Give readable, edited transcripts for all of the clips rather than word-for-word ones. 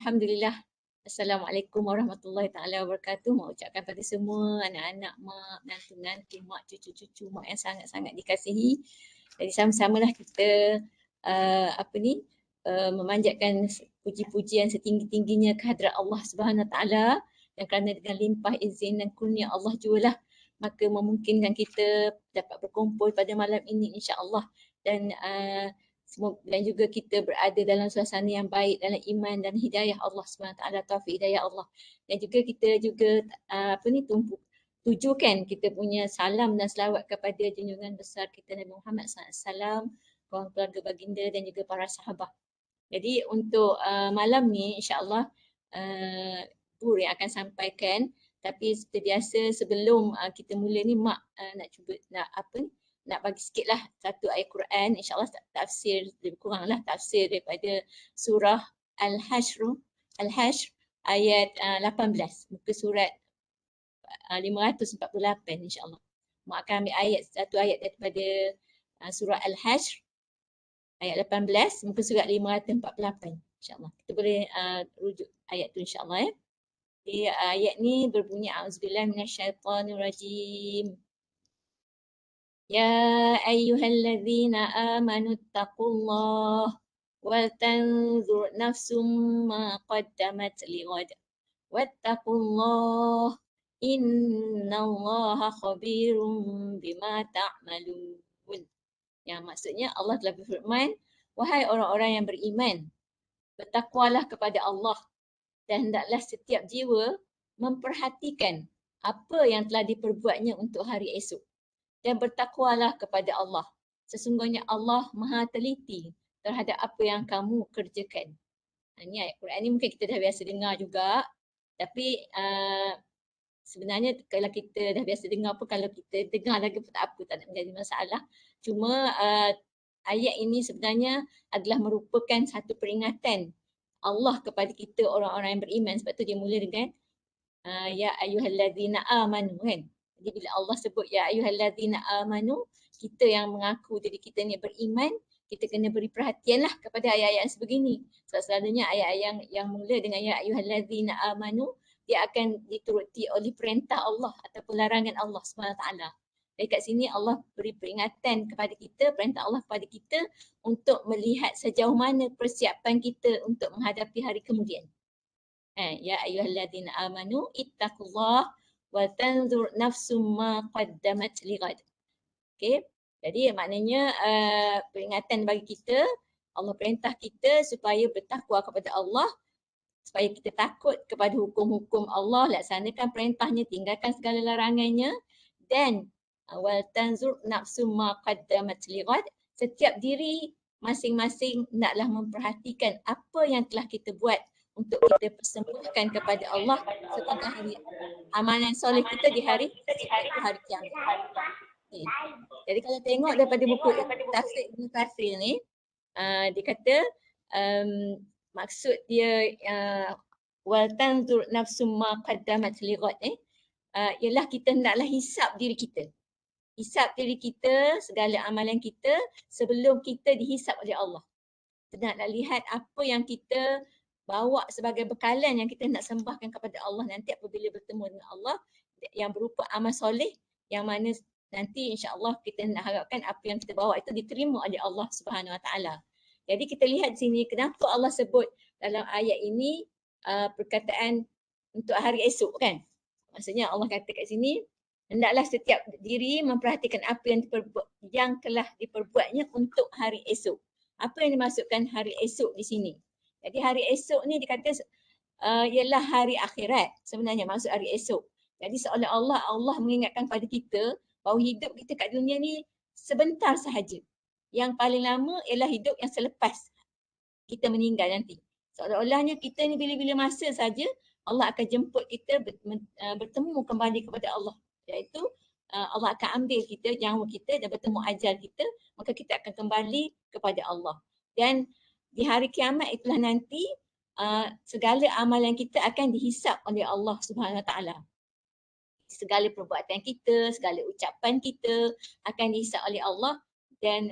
Alhamdulillah. Assalamualaikum warahmatullahi taala wabarakatuh. Mau ucapkan pada semua anak-anak, mak, menantu-menantu, mak, cucu-cucu, mak yang sangat-sangat dikasihi. Jadi sama-samalah kita memanjatkan puji-pujian setinggi-tingginya kehadrat Allah Subhanahu Wa Taala, yang kerana dengan limpah izin dan kurnia Allah jugalah maka memungkinkan kita dapat berkumpul pada malam ini insya-Allah, dan dan juga kita berada dalam suasana yang baik dalam iman dan hidayah Allah SWT, taufik hidayah Allah. Dan juga kita juga tujukan kita punya salam dan selawat kepada junjungan besar kita Nabi Muhammad SAW, kawan keluarga baginda dan juga para sahabat. Jadi untuk malam ni insya-Allah Pur yang akan sampaikan, tapi seperti biasa sebelum kita mula ni mak nak cuba nak bagi sikitlah satu ayat Quran, insya-Allah tafsir lebih kuranglah tafsir daripada surah Al-Hashr ayat 18, muka surat 548 insya-Allah. Mak akan ambil satu ayat daripada surah Al-Hashr ayat 18 muka surat 548 insya-Allah. Kita boleh rujuk ayat tu insya-Allah ya. Jadi ayat ni berbunyi auzubillahi minasyaitonirrajim. Ya ayyuhalladzina amanu taqullah wal tanzur nafsum ma qaddamat lighad wattaqullah innallaha khabirum bima ta'malun. Yang maksudnya Allah telah berfirman, wahai orang-orang yang beriman, bertakwalah kepada Allah dan hendaklah setiap jiwa memperhatikan apa yang telah diperbuatnya untuk hari esok. Dan bertakwalah kepada Allah. Sesungguhnya Allah Maha teliti terhadap apa yang kamu kerjakan. Ini ayat Quran ni mungkin kita dah biasa dengar juga. Tapi sebenarnya kalau kita dah biasa dengar pun, kalau kita dengar lagi pun tak apa, tak nak menjadi masalah. Cuma ayat ini sebenarnya adalah merupakan satu peringatan Allah kepada kita orang-orang yang beriman. Sebab tu dia mula dengan ya ayyuhallazina amanu kan. Jadi bila Allah sebut ya ayyuhallazina amanu, kita yang mengaku diri kita ni beriman, kita kena beri perhatianlah kepada ayat-ayat sebegini. Sebab selalunya ayat-ayat yang mula dengan ya ayyuhallazina amanu, dia akan dituruti oleh perintah Allah ataupun larangan Allah SWT. Jadi kat sini Allah beri peringatan kepada kita, perintah Allah kepada kita untuk melihat sejauh mana persiapan kita untuk menghadapi hari kemudian. Ya ayyuhalladzina amanu ittaqullah wa tanzur nafsum ma qaddamat lighad. Okey. Jadi maknanya peringatan bagi kita, Allah perintah kita supaya bertakwa kepada Allah, supaya kita takut kepada hukum-hukum Allah, laksanakan perintahnya, tinggalkan segala larangannya, dan wal tanzur nafsum ma qaddamat lighad, setiap diri masing-masing hendaklah memperhatikan apa yang telah kita buat untuk kita persembahkan kepada Allah sebagai hari amalan soleh kita di hari kiamat. Okay. Jadi kalau tengok daripada buku tafsir Ibn Katsir ni, dia kata maksud dia wal tanzur nafsum ma qaddamat lighad ialah kita hendaklah hisap diri kita. Hisap diri kita, segala amalan kita sebelum kita dihisap oleh Allah. Kita nak lihat apa yang kita bawa sebagai bekalan yang kita nak sembahkan kepada Allah nanti apabila bertemu dengan Allah, yang berupa amal soleh, yang mana nanti insya-Allah kita nak harapkan apa yang kita bawa itu diterima oleh Allah Subhanahu Wa Taala. Jadi kita lihat sini kenapa Allah sebut dalam ayat ini perkataan untuk hari esok kan. Maksudnya Allah kata kat sini, hendaklah setiap diri memperhatikan apa yang telah diperbuatnya untuk hari esok. Apa yang dimaksudkan hari esok di sini? Jadi hari esok ni dikata ialah hari akhirat. Sebenarnya maksud hari esok. Jadi seolah-olah Allah mengingatkan pada kita bahawa hidup kita kat dunia ni sebentar sahaja. Yang paling lama ialah hidup yang selepas kita meninggal nanti. Seolah-olahnya kita ni bila-bila masa saja Allah akan jemput kita bertemu kembali kepada Allah. Iaitu Allah akan ambil kita, nyawa kita dan bertemu ajal kita, maka kita akan kembali kepada Allah. Dan di hari kiamat itulah nanti segala amalan kita akan dihisap oleh Allah Subhanahu Wa Taala. Segala perbuatan kita, segala ucapan kita akan dihisap oleh Allah dan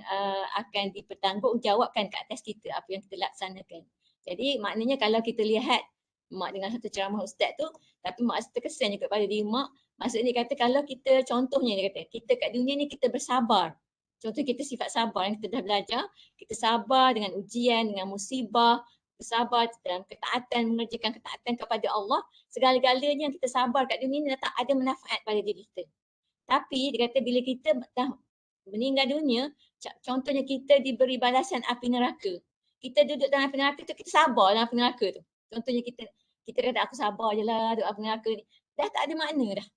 akan dipertanggungjawabkan ke atas kita apa yang kita laksanakan. Jadi maknanya kalau kita lihat mak dengan satu ceramah ustaz tu, tapi mak rasa terkesan juga pada diri mak. Maksudnya dia kata kalau kita, contohnya dia kata, kita kat dunia ni kita bersabar. Contoh kita sifat sabar yang kita dah belajar, kita sabar dengan ujian, dengan musibah, bersabar dalam ketaatan, mengerjakan ketaatan kepada Allah. Segala-galanya yang kita sabar kat dunia ni tak ada manfaat pada diri kita. Tapi dia kata bila kita dah meninggal dunia, contohnya kita diberi balasan api neraka. Kita duduk dalam api neraka tu, kita sabar dalam api neraka tu. Contohnya kita kata aku sabar je lah duduk api neraka ni. Dah tak ada makna dah.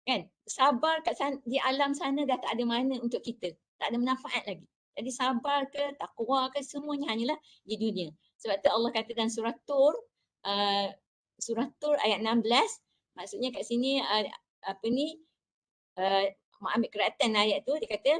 Kan? Sabar di alam sana dah tak ada makna untuk kita. Tak ada manfaat lagi. Jadi sabar ke, takwa ke, semuanya hanyalah di dunia. Sebab tu Allah kata dalam surah Tur ayat 16, maksudnya kat sini mak ambil keratan ayat tu, dia kata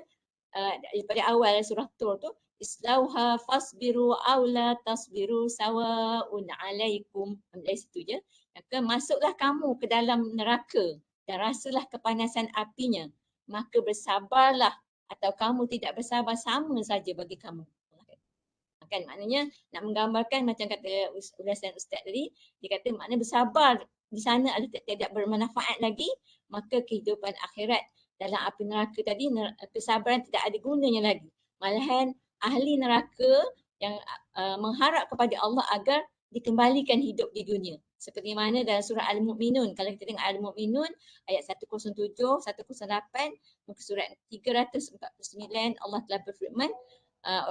daripada awal surah Tur tu, islauha fasbiru aw la tasbiru sawa'un alaikum. Dari situ je. Maka masuklah kamu ke dalam neraka dan rasalah kepanasan apinya. Maka bersabarlah atau kamu tidak bersabar, sama saja bagi kamu. Kan maknanya nak menggambarkan macam kata ulasan ustaz tadi, dia kata maknanya bersabar di sana ada tidak bermanfaat lagi, maka kehidupan akhirat dalam api neraka tadi, kesabaran tidak ada gunanya lagi. Malahan ahli neraka yang mengharap kepada Allah agar dikembalikan hidup di dunia. Seperti mana dalam surah Al-Mu'minun. Kalau kita tengok Al-Mu'minun ayat 107, 108, muka surat 349, Allah telah berfirman,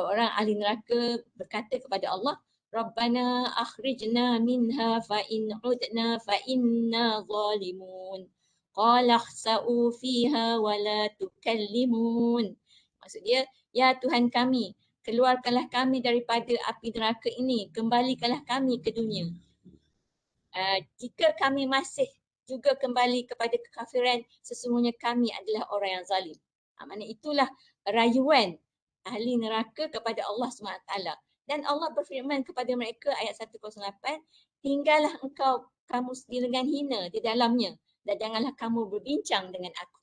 orang ahli neraka berkata kepada Allah, Rabbana akhrijna minha fa in udna fa inna zalimun. Qala khsa'u fiha wa la tukallimun. Maksud dia, ya Tuhan kami, keluarkanlah kami daripada api neraka ini, kembalikanlah kami ke dunia. Jika kami masih juga kembali kepada kekafiran, sesungguhnya kami adalah orang yang zalim. Maksudnya itulah rayuan ahli neraka kepada Allah SWT. Dan Allah berfirman kepada mereka ayat 108, hinggalah engkau kamu dengan hina di dalamnya dan janganlah kamu berbincang dengan aku.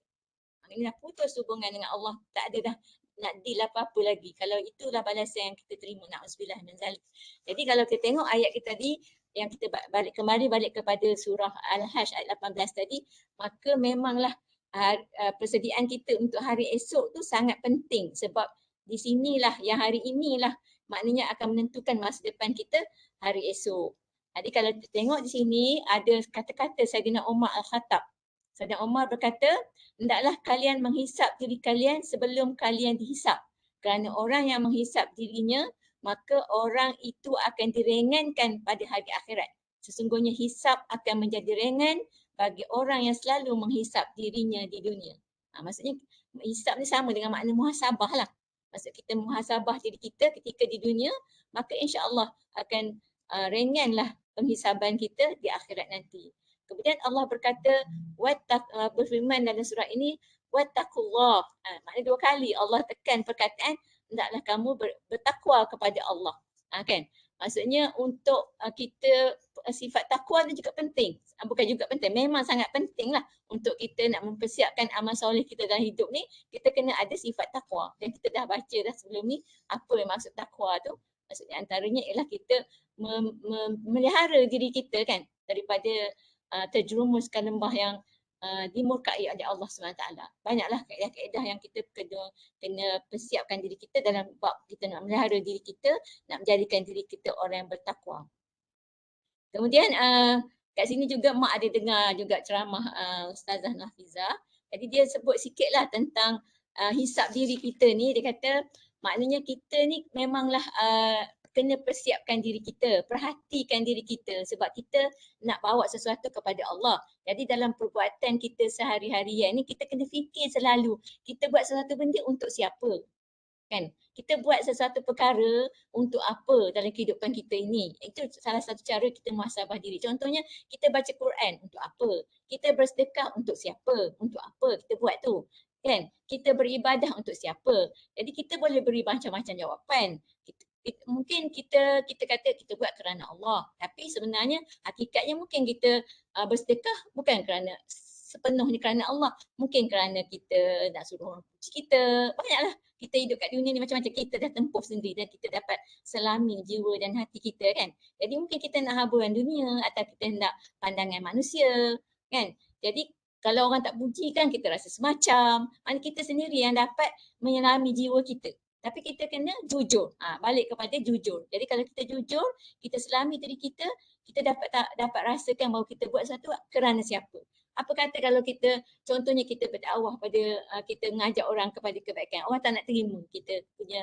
Ini dah putus hubungan dengan Allah, tak ada dah nak deal apa-apa lagi. Kalau itulah balasan yang kita terima, na'udzubillah min zalik. Jadi kalau kita tengok ayat kita tadi, yang kita balik kepada surah Al-Hajj ayat 18 tadi, maka memanglah persediaan kita untuk hari esok tu sangat penting, sebab di sinilah yang hari inilah maknanya akan menentukan masa depan kita hari esok. Jadi kalau kita tengok di sini ada kata-kata Saidina Umar Al-Khattab. Saidina Umar berkata, hendaklah kalian menghisap diri kalian sebelum kalian dihisap. Kerana orang yang menghisap dirinya, maka orang itu akan diringankan pada hari akhirat. Sesungguhnya hisap akan menjadi ringan bagi orang yang selalu menghisap dirinya di dunia. Maksudnya hisap ni sama dengan makna muhasabah lah. Maksud kita muhasabah diri kita ketika di dunia, maka insya-Allah akan ringanlah penghisaban kita di akhirat nanti. Kemudian Allah berkata, berfirman dalam surah ini, wattaqullah. Maknanya dua kali Allah tekan perkataan, hendaklah kamu bertakwa kepada Allah. Kan? Maksudnya untuk kita sifat takwa itu juga penting. Bukan juga penting, memang sangat penting lah untuk kita nak mempersiapkan amal soleh kita dalam hidup ni, kita kena ada sifat takwa. Dan kita dah baca dah sebelum ni apa yang maksud takwa tu. Maksudnya antaranya ialah kita memelihara diri kita kan daripada terjerumus ke lembah yang dimurkai oleh Allah SWT. Banyaklah kaedah-kaedah yang kita kena persiapkan diri kita dalam bab kita nak melihara diri kita, nak menjadikan diri kita orang yang bertakwa. Kemudian kat sini juga mak ada dengar juga ceramah Ustazah Nafizah. Jadi dia sebut sikitlah tentang hisap diri kita ni. Dia kata maknanya kita ni memanglah kena persiapkan diri kita, perhatikan diri kita sebab kita nak bawa sesuatu kepada Allah. Jadi dalam perbuatan kita sehari-harian ni kita kena fikir selalu kita buat sesuatu benda untuk siapa. Kan? Kita buat sesuatu perkara untuk apa dalam kehidupan kita ini. Itu salah satu cara kita muhasabah diri. Contohnya kita baca Quran untuk apa? Kita bersedekah untuk siapa? Untuk apa kita buat tu? Kan? Kita beribadah untuk siapa? Jadi kita boleh beri macam-macam jawapan. Mungkin kita kata kita buat kerana Allah, tapi sebenarnya hakikatnya mungkin kita bersedekah bukan kerana sepenuhnya kerana Allah, mungkin kerana kita nak suruh orang puji kita. Banyaklah Kita hidup kat dunia ni macam-macam, kita dah tempuh sendiri dan kita dapat selami jiwa dan hati kita kan. Jadi mungkin kita nak haburan dunia atau kita nak pandangan manusia kan. Jadi kalau orang tak puji kan kita rasa semacam, mana kita sendiri yang dapat menyelami jiwa kita. Tapi kita kena jujur. Balik kepada jujur. Jadi kalau kita jujur, kita selami diri kita, kita dapat rasakan bahawa kita buat sesuatu kerana siapa. Apa kata kalau kita, contohnya kita berdakwah pada, kita mengajak orang kepada kebaikan. Orang tak nak terima kita punya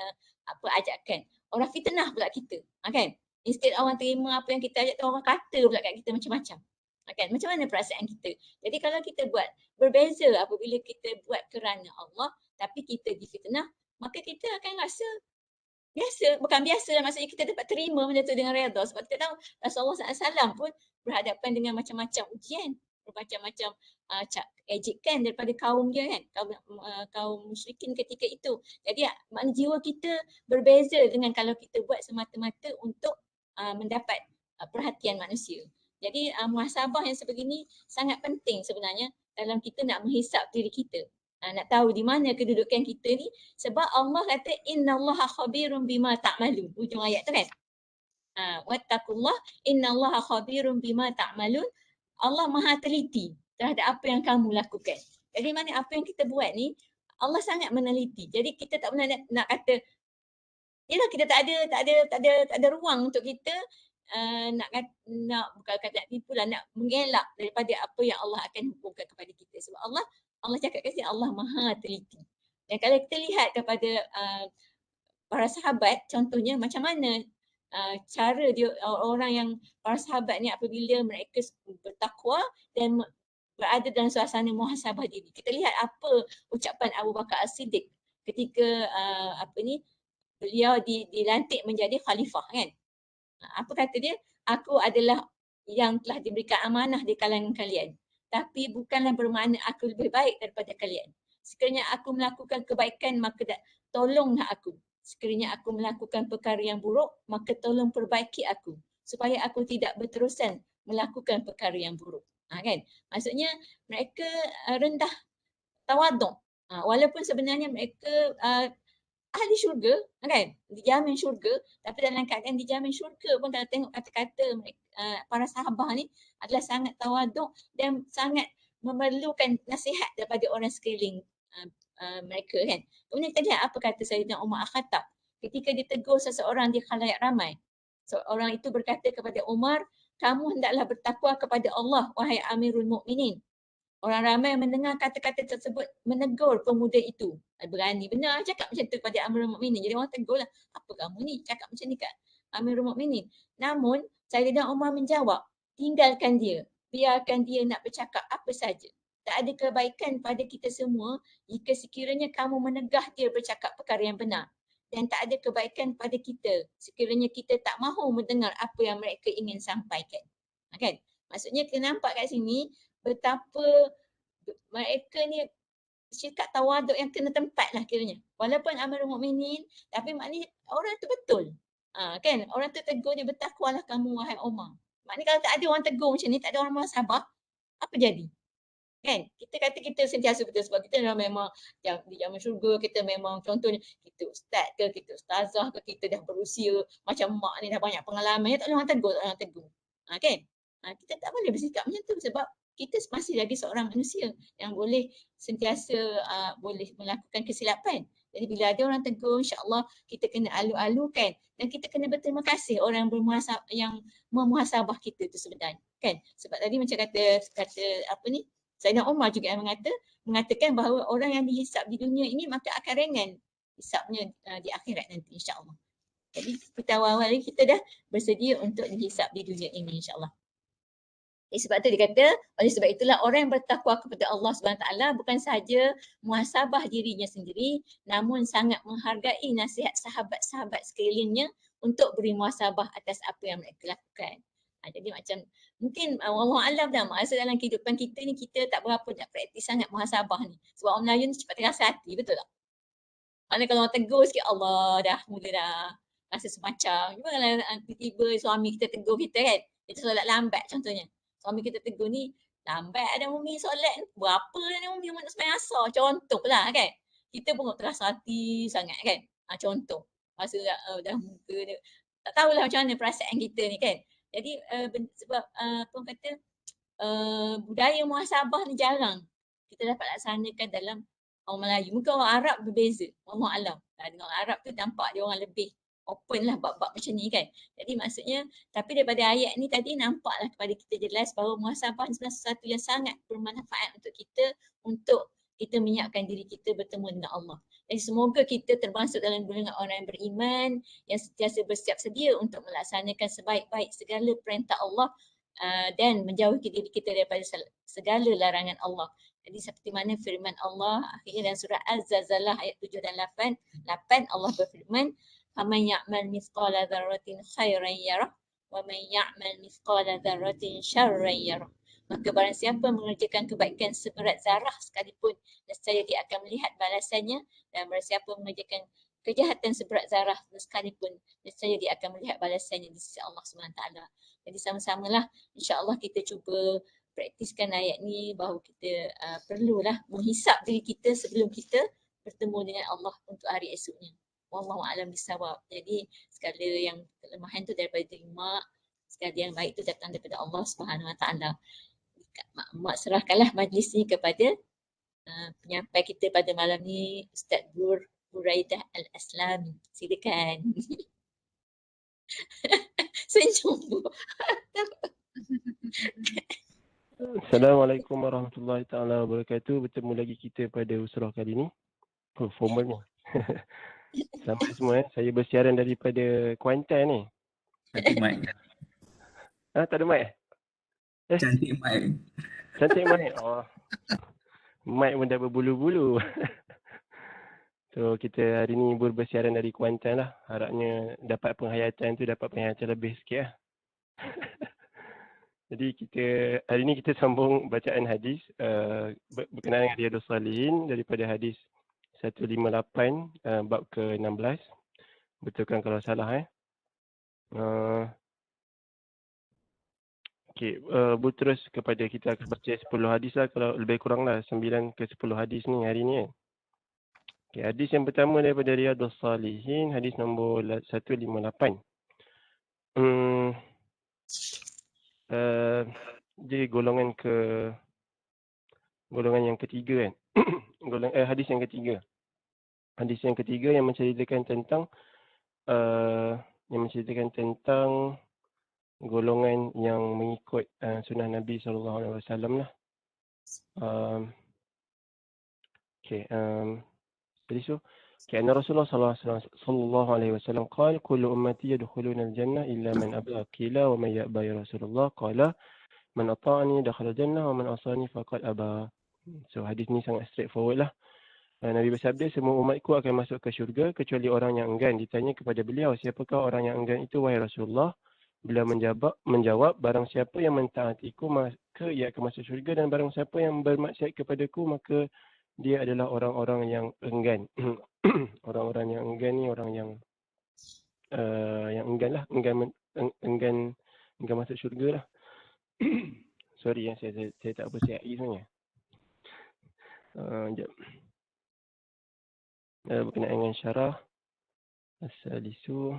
ajakan. Orang fitnah pula kita. Kan? Instead orang terima apa yang kita ajak, orang kata pula kat kita macam-macam. Kan? Macam mana perasaan kita? Jadi kalau kita buat berbeza apabila kita buat kerana Allah, tapi kita difitnah, maka kita akan rasa biasa, bukan biasa lah, maksudnya kita dapat terima benda tu dengan redha. Sebab kita tahu Rasulullah SAW pun berhadapan dengan macam-macam ujian, bermacam-macam ejekan daripada kaum dia kan, kaum musyrikin ketika itu. Jadi makna jiwa kita berbeza dengan kalau kita buat semata-mata untuk mendapat perhatian manusia. Jadi muhasabah yang sebegini sangat penting sebenarnya dalam kita nak menghisap diri kita. Nak tahu di mana kedudukan kita ni, sebab Allah kata innallaha khabirum bima ta'malun, hujung ayat tu kan. Wattaqullah innallaha khabirum bima ta'malun. Allah Maha teliti terhadap apa yang kamu lakukan. Jadi mana apa yang kita buat ni Allah sangat meneliti. Jadi kita tak pernah nak kata yalah kita tak ada ruang untuk kita nak bukan kata nak tipu lah, nak mengelak daripada apa yang Allah akan hukumkan kepada kita. Sebab Allah cakap kasi Allah Maha teliti. Dan kalau kita lihat kepada para sahabat, contohnya macam mana cara dia, orang yang para sahabat ni apabila mereka bertakwa dan berada dalam suasana muhasabah diri. Kita lihat apa ucapan Abu Bakar As-Siddiq ketika beliau dilantik menjadi khalifah kan. Apa kata dia? Aku adalah yang telah diberikan amanah di kalangan kalian. Tapi bukanlah bermakna aku lebih baik daripada kalian. Sekiranya aku melakukan kebaikan, maka tolonglah aku. Sekiranya aku melakukan perkara yang buruk, maka tolong perbaiki aku. Supaya aku tidak berterusan melakukan perkara yang buruk. Kan? Maksudnya mereka rendah tawaduk. Walaupun sebenarnya mereka ahli syurga kan, dijamin syurga, tapi dalam keadaan dijamin syurga pun kalau tengok kata-kata para sahabat ni adalah sangat tawaduk dan sangat memerlukan nasihat daripada orang sekeliling mereka kan. Kemudian kita lihat apa kata Sayyidina Umar Al-Khattab ketika ditegur seseorang di khalayak ramai. Seorang itu berkata kepada Umar, kamu hendaklah bertakwa kepada Allah wahai Amirul Mukminin. Orang ramai mendengar kata-kata tersebut menegur pemuda itu. Berani benar cakap macam tu pada Amirul Mukminin. Jadi orang tegurlah, apa kamu ni cakap macam ni kat Amirul Mukminin. Namun Sayyidina Umar menjawab, tinggalkan dia. Biarkan dia nak bercakap apa saja. Tak ada kebaikan pada kita semua jika sekiranya kamu menegah dia bercakap perkara yang benar. Dan tak ada kebaikan pada kita sekiranya kita tak mahu mendengar apa yang mereka ingin sampaikan. Kan? Maksudnya kita nampak kat sini betapa mereka ni sikap tawaduk yang kena tempat lah kiranya. Walaupun Amirul Mukminin, tapi maknanya orang tu betul. Kan? Orang tu tegur dia, bertakwalah kamu wahai Umar. Maknanya kalau tak ada orang tegur macam ni, tak ada orang muhasabah, apa jadi? Kan? Kita kata kita sentiasa betul sebab kita memang di zaman syurga, kita memang contohnya kita ustaz ke, kita ustazah ke, kita dah berusia macam mak ni dah banyak pengalaman, tak ada orang tegur, tak ada orang tegur. Kan? Kita tak boleh bersikap macam tu sebab kita masih lagi seorang manusia yang boleh sentiasa boleh melakukan kesilapan. Jadi bila ada orang tegur, insya-Allah kita kena alu-alukan dan kita kena berterima kasih orang yang memuhasabah kita tu sebenarnya. Kan? Sebab tadi macam kata Sayyidina Umar juga yang mengatakan bahawa orang yang dihisap di dunia ini maka akan ringan hisapnya di akhirat nanti insya-Allah. Jadi kita awal-awal kita dah bersedia untuk dihisap di dunia ini insya-Allah. Sebab tu dia kata, oleh sebab itulah orang yang bertakwa kepada Allah SWT bukan sahaja muhasabah dirinya sendiri, namun sangat menghargai nasihat sahabat-sahabat sekelilingnya untuk beri muhasabah atas apa yang mereka lakukan. Jadi macam mungkin Allah Alam dah masa dalam kehidupan kita ni kita tak berapa nak praktis sangat muhasabah ni. Sebab orang Melayu ni cepat terasa hati, betul tak? Mana kalau orang tegur sikit, Allah dah mula dah rasa semacam. Cuma kalau tiba-tiba suami kita tegur kita kan, kita solat lambat contohnya. Suami kita tegur ni, lambat ada Umi solat ni, berapa ni Umi nak sembahyang asar, contohlah kan. kita pun keras hati sangat kan. Contoh, masa dah muka dia, tak tahulah macam mana perasaan kita ni kan. Jadi sebab apa orang kata, budaya muhasabah ni jarang kita dapat laksanakan dalam orang Melayu. Mungkin orang Arab berbeza, wallahu alam. Dengan orang Arab tu nampak dia orang lebih open lah bab-bab macam ni kan. Jadi maksudnya, tapi daripada ayat ni tadi nampaklah kepada kita jelas bahawa muhasabah ni sebenarnya sesuatu yang sangat bermanfaat untuk kita, untuk kita menyiapkan diri kita bertemu dengan Allah. Dan semoga kita termasuk dalam golongan orang yang beriman, yang sentiasa bersiap sedia untuk melaksanakan sebaik-baik segala perintah Allah dan menjauhkan diri kita daripada segala larangan Allah. Jadi seperti mana firman Allah akhirnya dalam surah Az-Zalzalah ayat 7 dan 8 Allah berfirman, "Faman ya'mal mithqala dzarratin khairan yarah wa man ya'mal mithqala dzarratin syarran yarah." Maka barang siapa mengerjakan kebaikan seberat zarah sekalipun, nescaya dia akan melihat balasannya, dan barang siapa mengerjakan kejahatan seberat zarah sekalipun, nescaya dia akan melihat balasannya di sisi Allah SWT. Jadi sama-samalah insya-Allah kita cuba praktiskan ayat ni, bahawa kita perlulah menghisap diri kita sebelum kita bertemu dengan Allah untuk hari esoknya. Wallahu a'lam bissawab. Jadi segala yang kelemahan tu daripada diri mak, segala yang baik tu datang daripada Allah Subhanahu Wa Taala. Mak serahkanlah majlis ni kepada penyampai kita pada malam ni, Ustaz Buraidah Al-Aslami. Silakan. Senyum. Assalamualaikum warahmatullahi taala wabarakatuh. Bertemu lagi kita pada usrah kali ini. Formalnya. Selamat semua. Saya bersiaran daripada Kuantan ni. Cantik mic. Tak ada mic? Cantik mic. Cantik mic. Oh. Mic pun dah berbulu-bulu. So kita hari ni bersiaran dari Kuantan lah. Harapnya dapat penghayatan tu, dapat penghayatan lebih sikit lah. Jadi hari ni kita sambung bacaan hadis berkenaan dengan Riyadhus Shalihin daripada hadis 158 bab ke-16. Betulkan kalau salah Okey, terus kepada kita akan baca 10 hadis lah, kalau lebih kurang lah 9 ke 10 hadis ni hari ni. Okey, hadis yang pertama daripada Riyadhus Shalihin, hadis nombor 158. Dia golongan yang ketiga kan. Hadis yang ketiga. Hadis yang ketiga yang menceritakan tentang golongan yang mengikut sunnah Nabi SAW lah. Anna Rasulullah sallallahu alaihi wasallam qala kullu ummati yadkhuluna al-jannah illa man aba. Qila wa man ya'ba ya Rasulullah? Qala man ata'ani dakhala al-jannah wa man asani faqad aba. So hadis ni sangat straightforward lah. Nabi bersabda, semua umatku akan masuk ke syurga kecuali orang yang enggan. Ditanya kepada beliau, siapakah orang yang enggan itu wahai Rasulullah? Beliau menjawab, barang siapa yang mentaatiku maka ia akan masuk syurga, dan barang siapa yang bermaksiat kepadaku maka dia adalah orang-orang yang enggan. Orang-orang yang enggan ni orang yang enggan lah, enggan masuk syurga lah. Sorry saya tak apa siap sebenarnya. Sekejap. Berkenaan dengan syarah As-Salisu.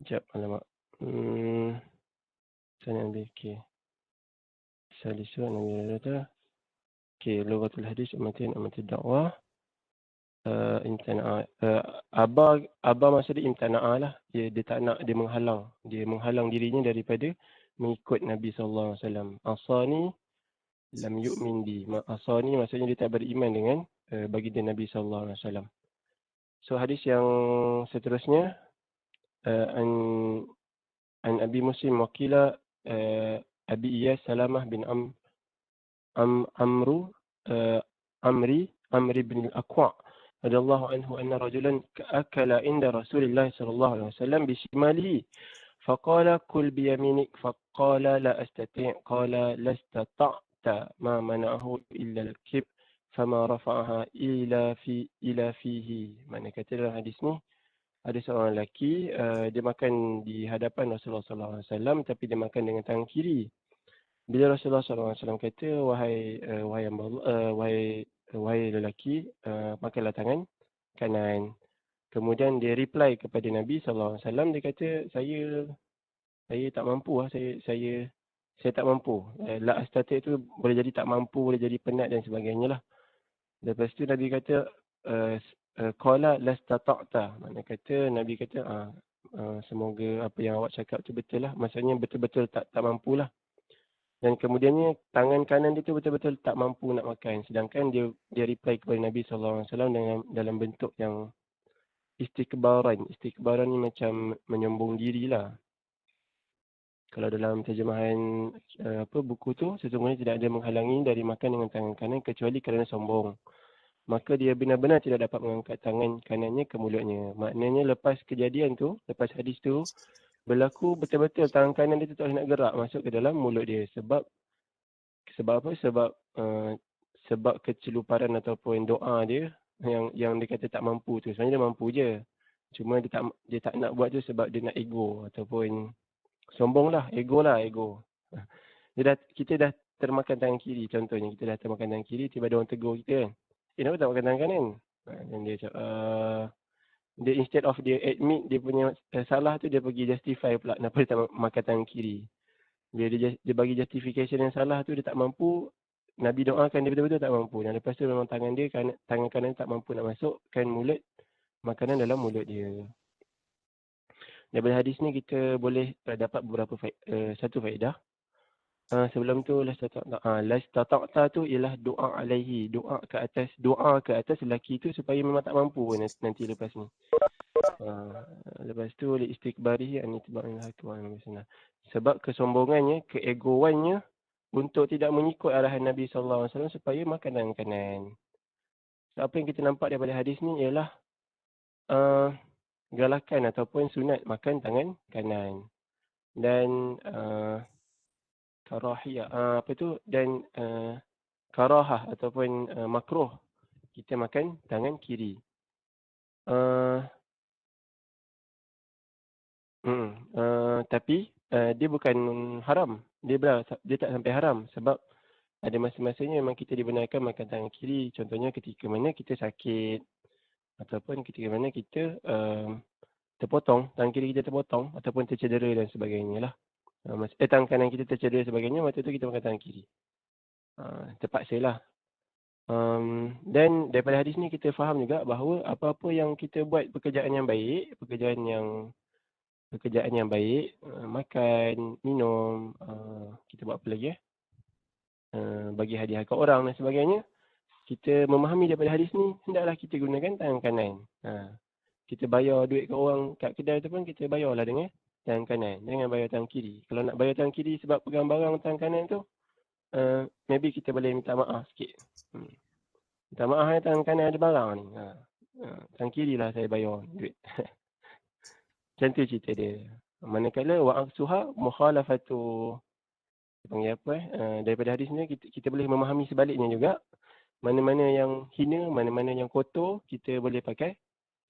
Sekejap, alamak. Sana ambil, okey. As-Salisu, Nabi Rata. Okey, Lughatul Hadis, Amatin Da'wah. Aba maksudnya imtana'a lah. Dia tak nak, dia menghalang dirinya daripada mengikut Nabi SAW. Asani lam yu'min bi. Asani maksudnya dia tak beriman dengan baginda Nabi SAW. So hadis yang seterusnya an Abi Muslim wakila Abi Iyas Salamah bin Amri bin al-Aqwa radhiyallahu anhu anna rajulan akala inda Rasulillah sallallahu alaihi wasallam bi shimalihi faqala kul bi yaminik faqala la astati' qala la istata'ta ma mana'ahu illa al-kibr fama rafa'aha ila fihi. Mana kata dalam hadis ni ada seorang lelaki dia makan di hadapan Rasulullah sallallahu alaihi wasallam, tapi dia makan dengan tangan kiri. Bila Rasulullah SAW kata, wahai lelaki, pakailah tangan kanan. Kemudian dia reply kepada Nabi SAW, dia kata, saya tak mampu lah, saya tak mampu. La astati' tu boleh jadi tak mampu, boleh jadi penat dan sebagainya lah. Lepas tu Nabi kata, qala lastata'ta. Maknanya kata, Nabi kata, semoga apa yang awak cakap tu betul lah. Maksudnya betul-betul tak mampu lah. Dan kemudiannya tangan kanan dia tu betul-betul tak mampu nak makan. Sedangkan dia reply kepada Nabi SAW dalam bentuk yang istikbaran. Istikbaran ni macam menyombong diri lah. Kalau dalam terjemahan buku tu, sesungguhnya tidak ada menghalangi dari makan dengan tangan kanan kecuali kerana sombong. Maka dia benar-benar tidak dapat mengangkat tangan kanannya ke mulutnya. Maknanya lepas kejadian tu, lepas hadis tu berlaku, betul-betul tangan kanan dia tu tak boleh nak gerak masuk ke dalam mulut dia. Sebab apa? Sebab keceluparan ataupun doa dia yang dia kata tak mampu tu. Sebenarnya dia mampu je. Cuma dia tak nak buat tu sebab dia nak ego ataupun sombong lah, ego. Kita dah termakan tangan kiri contohnya. Kita dah termakan tangan kiri, tiba ada orang tegur kita kan. Kenapa tak makan tangan kanan? Dan dia cakap, dia instead of dia admit dia punya salah tu, dia pergi justify pula kenapa dia tak makan tangan kiri. Bila dia bagi justification yang salah tu, dia tak mampu. Nabi doakan dia betul-betul tak mampu. Dan lepas tu memang tangan kanan tak mampu nak masukkan makanan dalam mulut dia. Daripada hadis ni kita boleh dapat beberapa satu faedah. Sebelum tu lastata'ta tu ialah doa alaihi, doa ke atas lelaki tu supaya memang tak mampu nanti lepas ni. Lepas tu li istikbarihi an itba'il haqq wa sunnah. Sebab kesombongannya, keegoannya untuk tidak mengikut arahan Nabi sallallahu alaihi wasallam supaya makan tangan kanan. So, apa yang kita nampak daripada hadis ni ialah galakan ataupun sunat makan tangan kanan. Dan karahiyah dan karahah ataupun makruh kita makan tangan kiri. Tapi dia bukan haram. Dia tak sampai haram sebab ada masa-masanya memang kita dibenarkan makan tangan kiri. Contohnya ketika mana kita sakit ataupun ketika mana kita terpotong, tangan kiri kita terpotong ataupun tercedera dan sebagainya lah. Tangan kanan kita tercedera sebagainya, waktu tu kita makan tangan kiri. Terpaksa lah. Dan daripada hadis ni kita faham juga bahawa apa-apa yang kita buat pekerjaan yang baik, makan, minum, kita buat apa lagi bagi hadiah ke orang dan sebagainya, kita memahami daripada hadis ni, hendaklah kita gunakan tangan kanan. Kita bayar duit ke orang kat kedai tu pun kita bayarlah dengan tangan kanan, jangan bayar tangan kiri. Kalau nak bayar tangan kiri sebab pegang barang tangan kanan tu, maybe kita boleh minta maaf sikit. Minta maaf tangan kanan ada barang ni. Tangan kiri lah saya bayar duit. Macam tu cerita dia. Manakala wa'aksuha mukhalafatu, panggil apa daripada hadis ni kita boleh memahami sebaliknya juga. Mana-mana yang hina, mana-mana yang kotor, kita boleh pakai,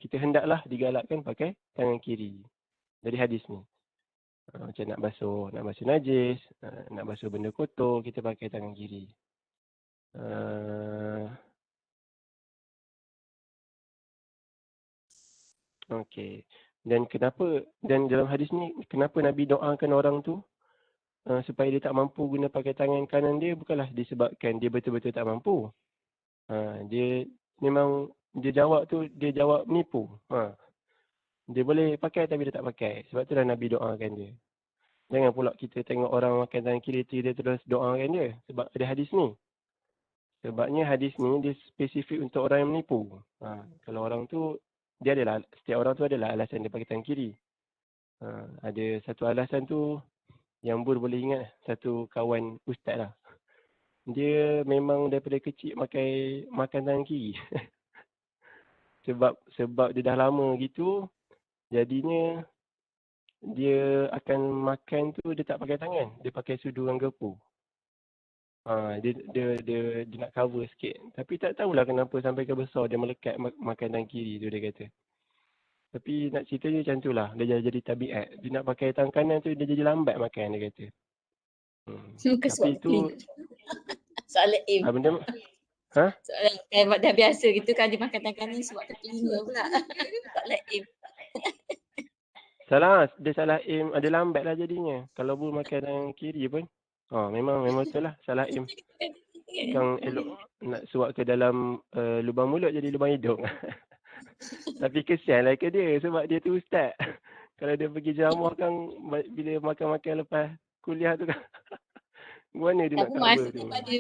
kita hendaklah digalakkan pakai tangan kiri. Dari hadis ni. Macam nak basuh najis, nak basuh benda kotor, kita pakai tangan kiri. Okey. Dan dalam hadis ni, kenapa Nabi doakan orang tu supaya dia tak mampu guna pakai tangan kanan dia, bukanlah disebabkan dia betul-betul tak mampu. Dia memang dia jawab menipu. Dia boleh pakai tapi dia tak pakai. Sebab itulah Nabi doakan dia. Jangan pula kita tengok orang makan tangan kiri dia terus doakan dia. Sebab ada hadis ni. Sebabnya hadis ni dia spesifik untuk orang yang menipu. Kalau orang tu, setiap orang tu adalah alasan dia pakai tangan kiri. Ada satu alasan tu yang Bur boleh ingat, satu kawan ustaz lah. Dia memang daripada kecil makan tangan kiri. sebab dia dah lama gitu, jadinya dia akan makan tu dia tak pakai tangan, dia pakai sudu dengan garpu. Dia nak cover sikit. Tapi tak tahulah kenapa sampai ke besar dia melekat makan tangan kiri tu, dia kata. Tapi nak cerita dia macam tu lah. Dia jadi tabiat. Dia nak pakai tangan kanan tu, dia jadi lambat makan, dia kata. Muka Tapi suara itu soalan aim. benda ha? Soalan dah biasa gitu kan dia makan tangan kanan sebab telinga pula. Soalan aim. Salah, dia salah aim, ada lambat lah jadinya. Kalau Bu makan tangan kiri pun. Memang betul lah, salah aim. Kang elok nak suap ke dalam lubang mulut jadi lubang hidung. Tapi kesian lah ke dia sebab dia tu ustaz. Kalau dia pergi ceramah kan bila makan-makan lepas kuliah tu kan. Mana dia nak Tapi cover masa tu? pada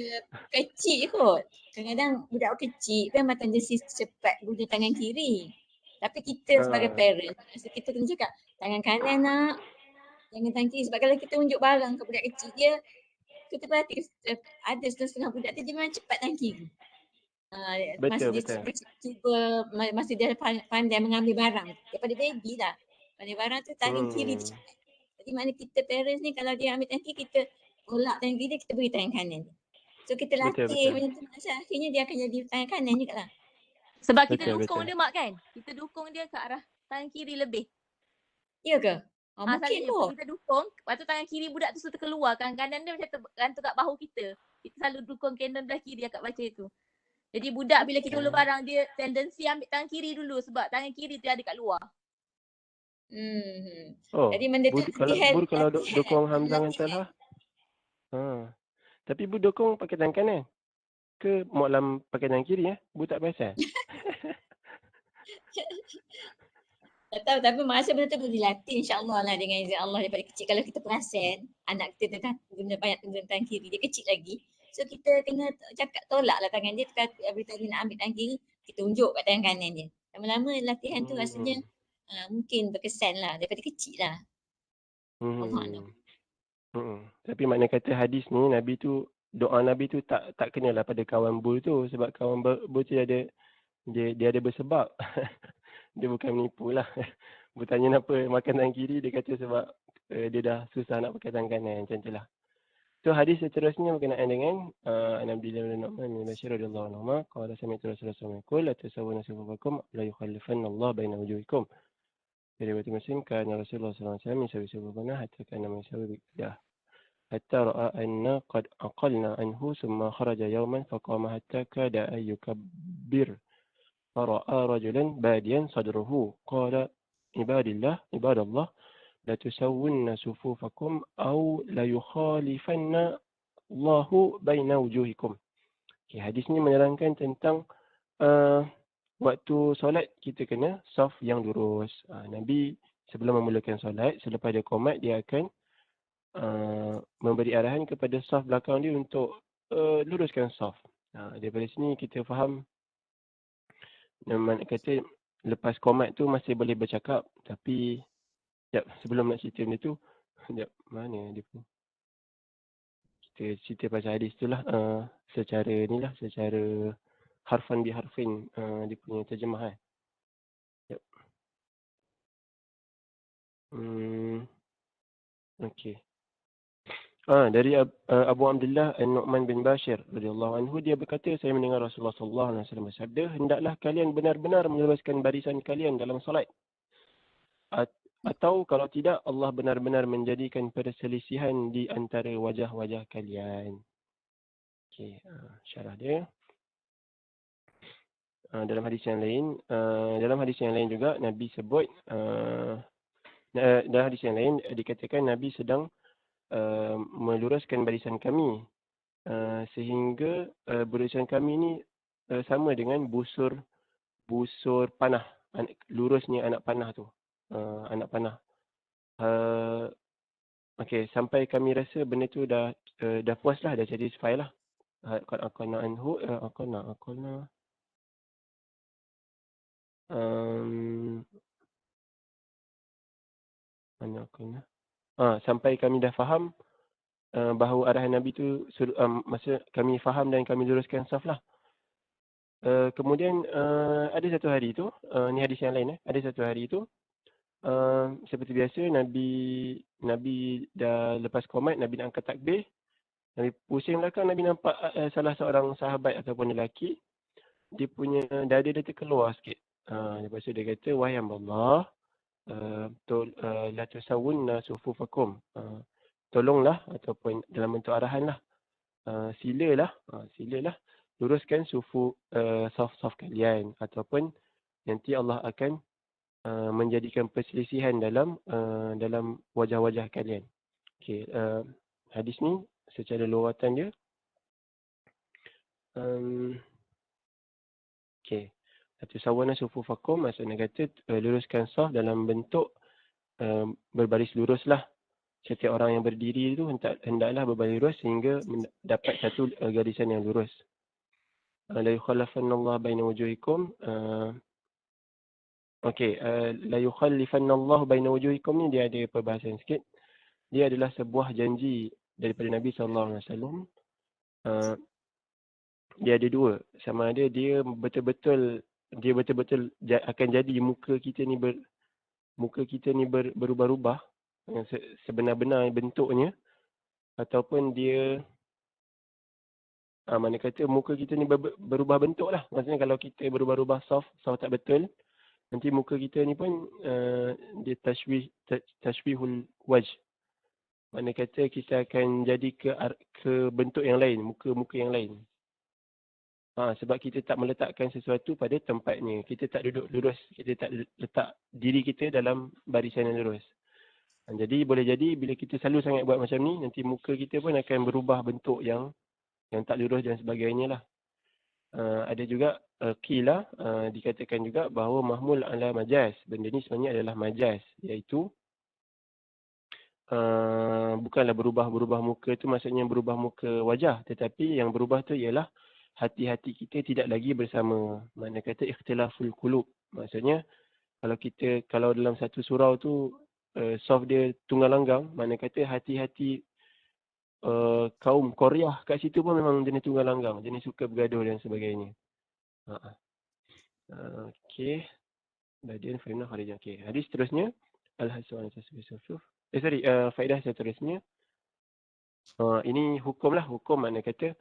kecil kot. Kadang-kadang budak kecil kan makan dia cepat guna tangan kiri. Tapi kita sebagai Ha, parent, kita kena cakap tangan kanan nak, jangan tangan kiri. Sebab kalau kita tunjuk barang ke budak kecil dia, kita perhati ada setengah-setengah budak tu dia memang cepat tangan kiri. Masa betul dia betul. cuba, masa dia pandai mengambil barang. Daripada baby lah. Pandai barang tu tangan kiri dia Hmm. cepat. Jadi mana kita parents ni kalau dia ambil tangan kiri, kita tolak tangan kiri dia, kita beri tangan kanan dia. So kita Betul latih betul. macam tu masa akhirnya dia akan jadi tangan kanan juga lah. Sebab kita Betul dukung betul. dia Mak kan? Kita dukung dia ke arah tangan kiri lebih. Ya ke? Mungkin Selalunya kot. kita dukung, lepas tu tangan kiri budak tu terkeluar, kanan dia macam tergantung kat bahu kita. Kita selalu dukung kanan belah kiri akak baca tu. Jadi budak bila kita ulur barang, dia tendensi ambil tangan kiri dulu sebab tangan kiri tu ada kat luar. Jadi benda tu kalau dukung Hamzah dengan Talha. Tapi Bu dukung pakai tangan kanan. Ke Mu'lam pakai tangan kiri Bu tak pasal. Tak tahu, tapi masa benda tu boleh dilatih insyaAllah lah dengan izin Allah daripada kecil. Kalau kita perasan anak kita guna banyak guna tangan kiri, dia kecil lagi. So kita kena cakap tolak lah tangan dia. Bila dia nak ambil tangan kiri, kita tunjuk kat tangan kanan dia. Lama-lama latihan tu rasanya mungkin berkesan lah daripada kecil lah. Allah Alam. Tapi makna kata hadis ni, Nabi tu, doa Nabi tu tak kenalah pada kawan Bu tu. Sebab kawan Bu tu dia ada bersebab. Dia bukan menipu lah. Bu tanya kenapa makan tangan kiri, dia kata sebab dia dah susah nak pakai tangan kanan. Macam tu lah. So hadis seterusnya berkenaan dengan Abdullah bin Nu'man bin Bashir radhiyallahu anhu qala sami'tu Rasulullah sallallahu alaihi wasallam la tasawwuna sufufakum la yukhallifanna Allah baina wujuhikum. Dari riwayat Muslim kana Rasulullah sallallahu alaihi wasallam yusawi sufufana hatta kana yusawi bidah. Hatta ra'a anna qad aqalna anhu thumma kharaja yawman faqama hatta kada an yukabbir. Fara'a rajulan badiyan sadruhu qala ibadallah la tusawwunna sufufakum aw la yukhalifanna Allahu baina wujuhikum. Okay, hadis ni menerangkan tentang waktu solat kita kena saf yang lurus. Nabi sebelum memulakan solat, selepas dia qomat, dia akan memberi arahan kepada saf belakang dia untuk luruskan saf. Daripada sini kita faham kata lepas qomat tu masih boleh bercakap, tapi sebelum nak cerita benda tu, mana dia pun. Kita cerita pasal hadis tu lah secara harfan bi harfin dia punya terjemah Okey. Dari Abu Abdullah An-Nu'man bin Bashir radhiyallahu anhu, dia berkata, saya mendengar Rasulullah sallallahu alaihi wasallam bersabda, hendaklah kalian benar-benar meluruskan barisan kalian dalam solat. Atau kalau tidak, Allah benar-benar menjadikan perselisihan di antara wajah-wajah kalian. Okey, syarah dia. Dalam hadis yang lain juga Nabi sebut dalam hadis yang lain dikatakan Nabi sedang meluruskan barisan kami sehingga barisan kami ni sama dengan busur panah, lurusnya anak panah tu, anak panah. Okey, sampai kami rasa benda tu dah puas lah, dah satisfy lah. Aqalna anhu aqalna sampai kami dah faham bahawa arahan Nabi tu masa kami faham dan kami luruskan saf lah. Kemudian ada satu hari tu, ni hadis yang lain ada satu hari tu seperti biasa Nabi dah lepas qomat, Nabi nak angkat takbir. Nabi pusing belakang, Nabi nampak salah seorang sahabat ataupun lelaki, dia punya dada dia terkeluar sikit. Lepas tu dia kata, wahai hamba Allah, la tusawwunna sufufakum. tolonglah ataupun dalam bentuk arahan lah, silalah luruskan sufu saf-saf kalian, ataupun nanti Allah akan menjadikan perselisihan dalam wajah-wajah kalian. Okey, hadis ni secara luratan dia okey. Sawana sufufakum, maksudnya kata luruskan saf dalam bentuk berbaris luruslah. Setiap orang yang berdiri itu hendaklah berbaris lurus sehingga dapat satu garisan yang lurus. La yukhallafanallahu baina wujuhikum. Okey, la yukhallifanallahu baina wujuhikum ni dia ada perbahasan sikit. Dia adalah sebuah janji daripada Nabi SAW. Dia ada dua. Sama ada dia betul-betul akan jadi muka kita ni berubah-ubah sebenar-benar bentuknya, ataupun dia mana kata muka kita ni berubah bentuk lah. Maksudnya kalau kita berubah-ubah soft tak betul, nanti muka kita ni pun dia tashwihul wajh. Mana kata kita akan jadi ke bentuk yang lain, muka-muka yang lain. Sebab kita tak meletakkan sesuatu pada tempatnya. Kita tak duduk lurus. Kita tak letak diri kita dalam barisan yang lurus. Jadi boleh jadi bila kita selalu sangat buat macam ni, nanti muka kita pun akan berubah bentuk yang tak lurus dan sebagainya lah. Ada juga qila, dikatakan juga bahawa mahmul ala majaz. Benda ni sebenarnya adalah majaz, iaitu bukanlah berubah muka tu maksudnya berubah muka wajah, tetapi yang berubah tu ialah hati-hati kita tidak lagi bersama. Mana kata ikhtilaful qulub. Maksudnya kalau dalam satu surau tu soft dia tunggal langgang, mana kata hati-hati kaum Korea kat situ pun memang jenis tunggal langgang, jenis suka bergaduh dan sebagainya. Okey. Badian faedah kharijah. Okey. Hadis seterusnya al-hasan tasbih sufuf. Faedah seterusnya. Ini hukum mana kata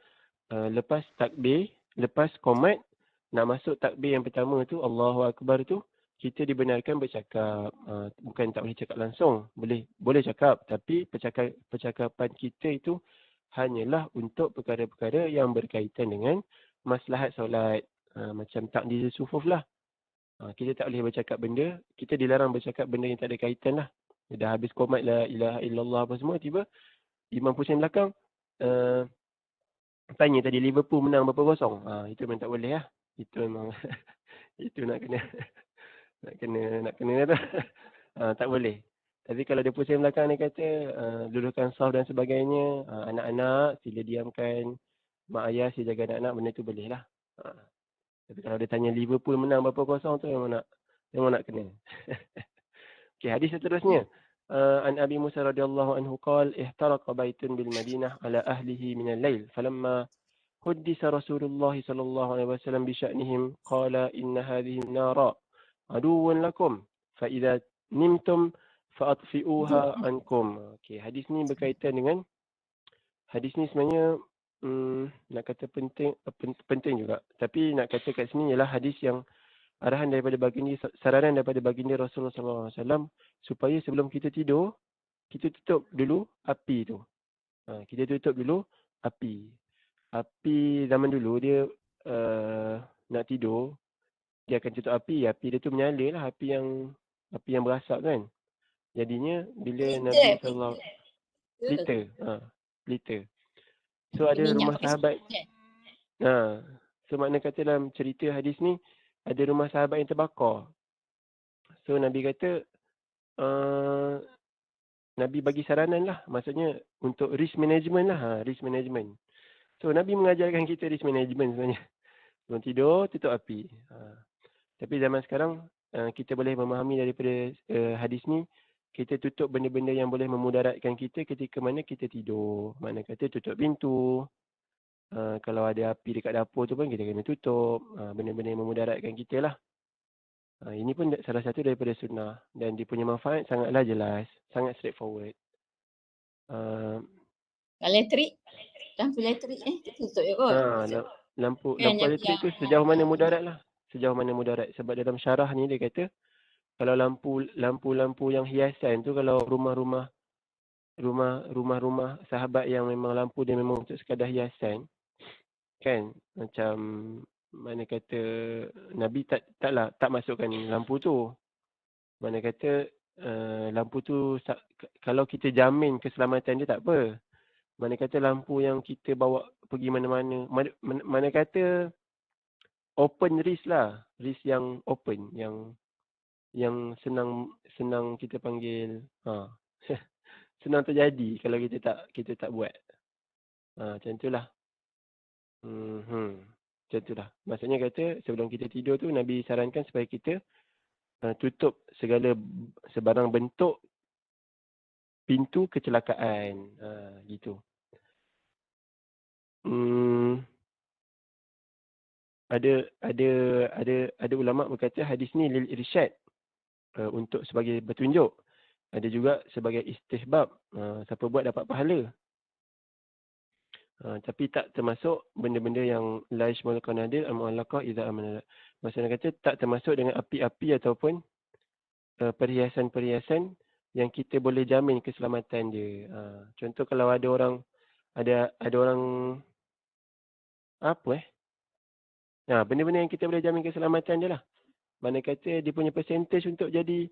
lepas takbir, lepas qomat, nak masuk takbir yang pertama tu, Allahu Akbar tu, kita dibenarkan bercakap. Bukan tak boleh cakap langsung. Boleh cakap. Tapi percakapan kita itu hanyalah untuk perkara-perkara yang berkaitan dengan maslahat solat. Macam takdir sufuf lah. Kita tak boleh bercakap benda. Kita dilarang bercakap benda yang tak ada kaitan lah. Dah habis qomat la ilaha illallah apa semua, tiba imam pusing belakang. Tanya tadi Liverpool menang berapa kosong. Itu memang tak boleh lah. Itu memang itu nak kena tu. Tak boleh. Tapi kalau dia pusing belakang, dia kata dudukan saf dan sebagainya, anak-anak sila diamkan, mak ayah sila jaga anak-anak, benda tu boleh lah. Tapi kalau dia tanya Liverpool menang berapa kosong tu memang nak kena. Okey, hadis seterusnya. An Abi Musa radhiyallahu anhu qala ihtaraqa baitun bil Madinah ala ahlihi min al-lail falamma huddisa Rasulullah sallallahu alaihi wasallam bi sya'nihim qala inna hadhihi an-nara aduwwun lakum fa idza nimtum fa'atfi'uha ankum. Okey, hadis ni berkaitan dengan hadis ni sebenarnya nak kata penting juga. Tapi nak kata kat sini ialah hadis yang arahan daripada baginda, saranan daripada baginda Rasulullah SAW supaya sebelum kita tidur, kita tutup dulu api tu. Kita tutup dulu api. Api zaman dulu dia nak tidur, dia akan tutup api dia tu menyala lah, api yang berasap kan. Jadinya bila Nabi SAW liter. So ada rumah sahabat. So makna kata dalam cerita hadis ni ada rumah sahabat yang terbakar. So Nabi kata Nabi bagi saranan lah, maksudnya untuk risk management lah, risk management. So Nabi mengajarkan kita risk management sebenarnya. Sebelum tidur tutup api. Tapi zaman sekarang kita boleh memahami daripada hadis ni, kita tutup benda-benda yang boleh memudaratkan kita ketika mana kita tidur. Mana kata tutup pintu. Kalau ada api dekat dapur tu pun kita kena tutup. Benda-benda yang memudaratkan kita lah. Ini pun salah satu daripada sunnah. Dan dia punya manfaat sangatlah jelas. Sangat straightforward. Elektrik? Lampu elektrik kita tutup je kot. Lampu elektrik tu sejauh mana mudarat lah. Sejauh mana mudarat. Sebab dalam syarah ni dia kata, kalau lampu yang hiasan tu, kalau rumah-rumah rumah-rumah sahabat yang memang lampu dia memang untuk sekadar hiasan, kan? Macam mana kata Nabi tak masukkan lampu tu. Mana kata lampu tu kalau kita jamin keselamatan dia tak apa. Mana kata lampu yang kita bawa pergi mana-mana, mana kata open risk lah, risk yang open, yang senang kita panggil senang terjadi kalau kita tak buat. Macam itulah. Macam itulah. Maksudnya kata sebelum kita tidur tu Nabi sarankan supaya kita tutup sebarang bentuk pintu kecelakaan. Gitu. Ada ulama berkata hadis ni lil irsyad, untuk sebagai petunjuk. Ada juga sebagai istihbab, siapa buat dapat pahala. Tapi tak termasuk benda-benda yang la yashmalu qanadir al-mu'allaqah idza amana. Maksudnya kata tak termasuk dengan api-api ataupun perhiasan-perhiasan yang kita boleh jamin keselamatan dia. Contoh kalau ada orang benda-benda yang kita boleh jamin keselamatan dia lah. Mana kata dia punya percentage untuk jadi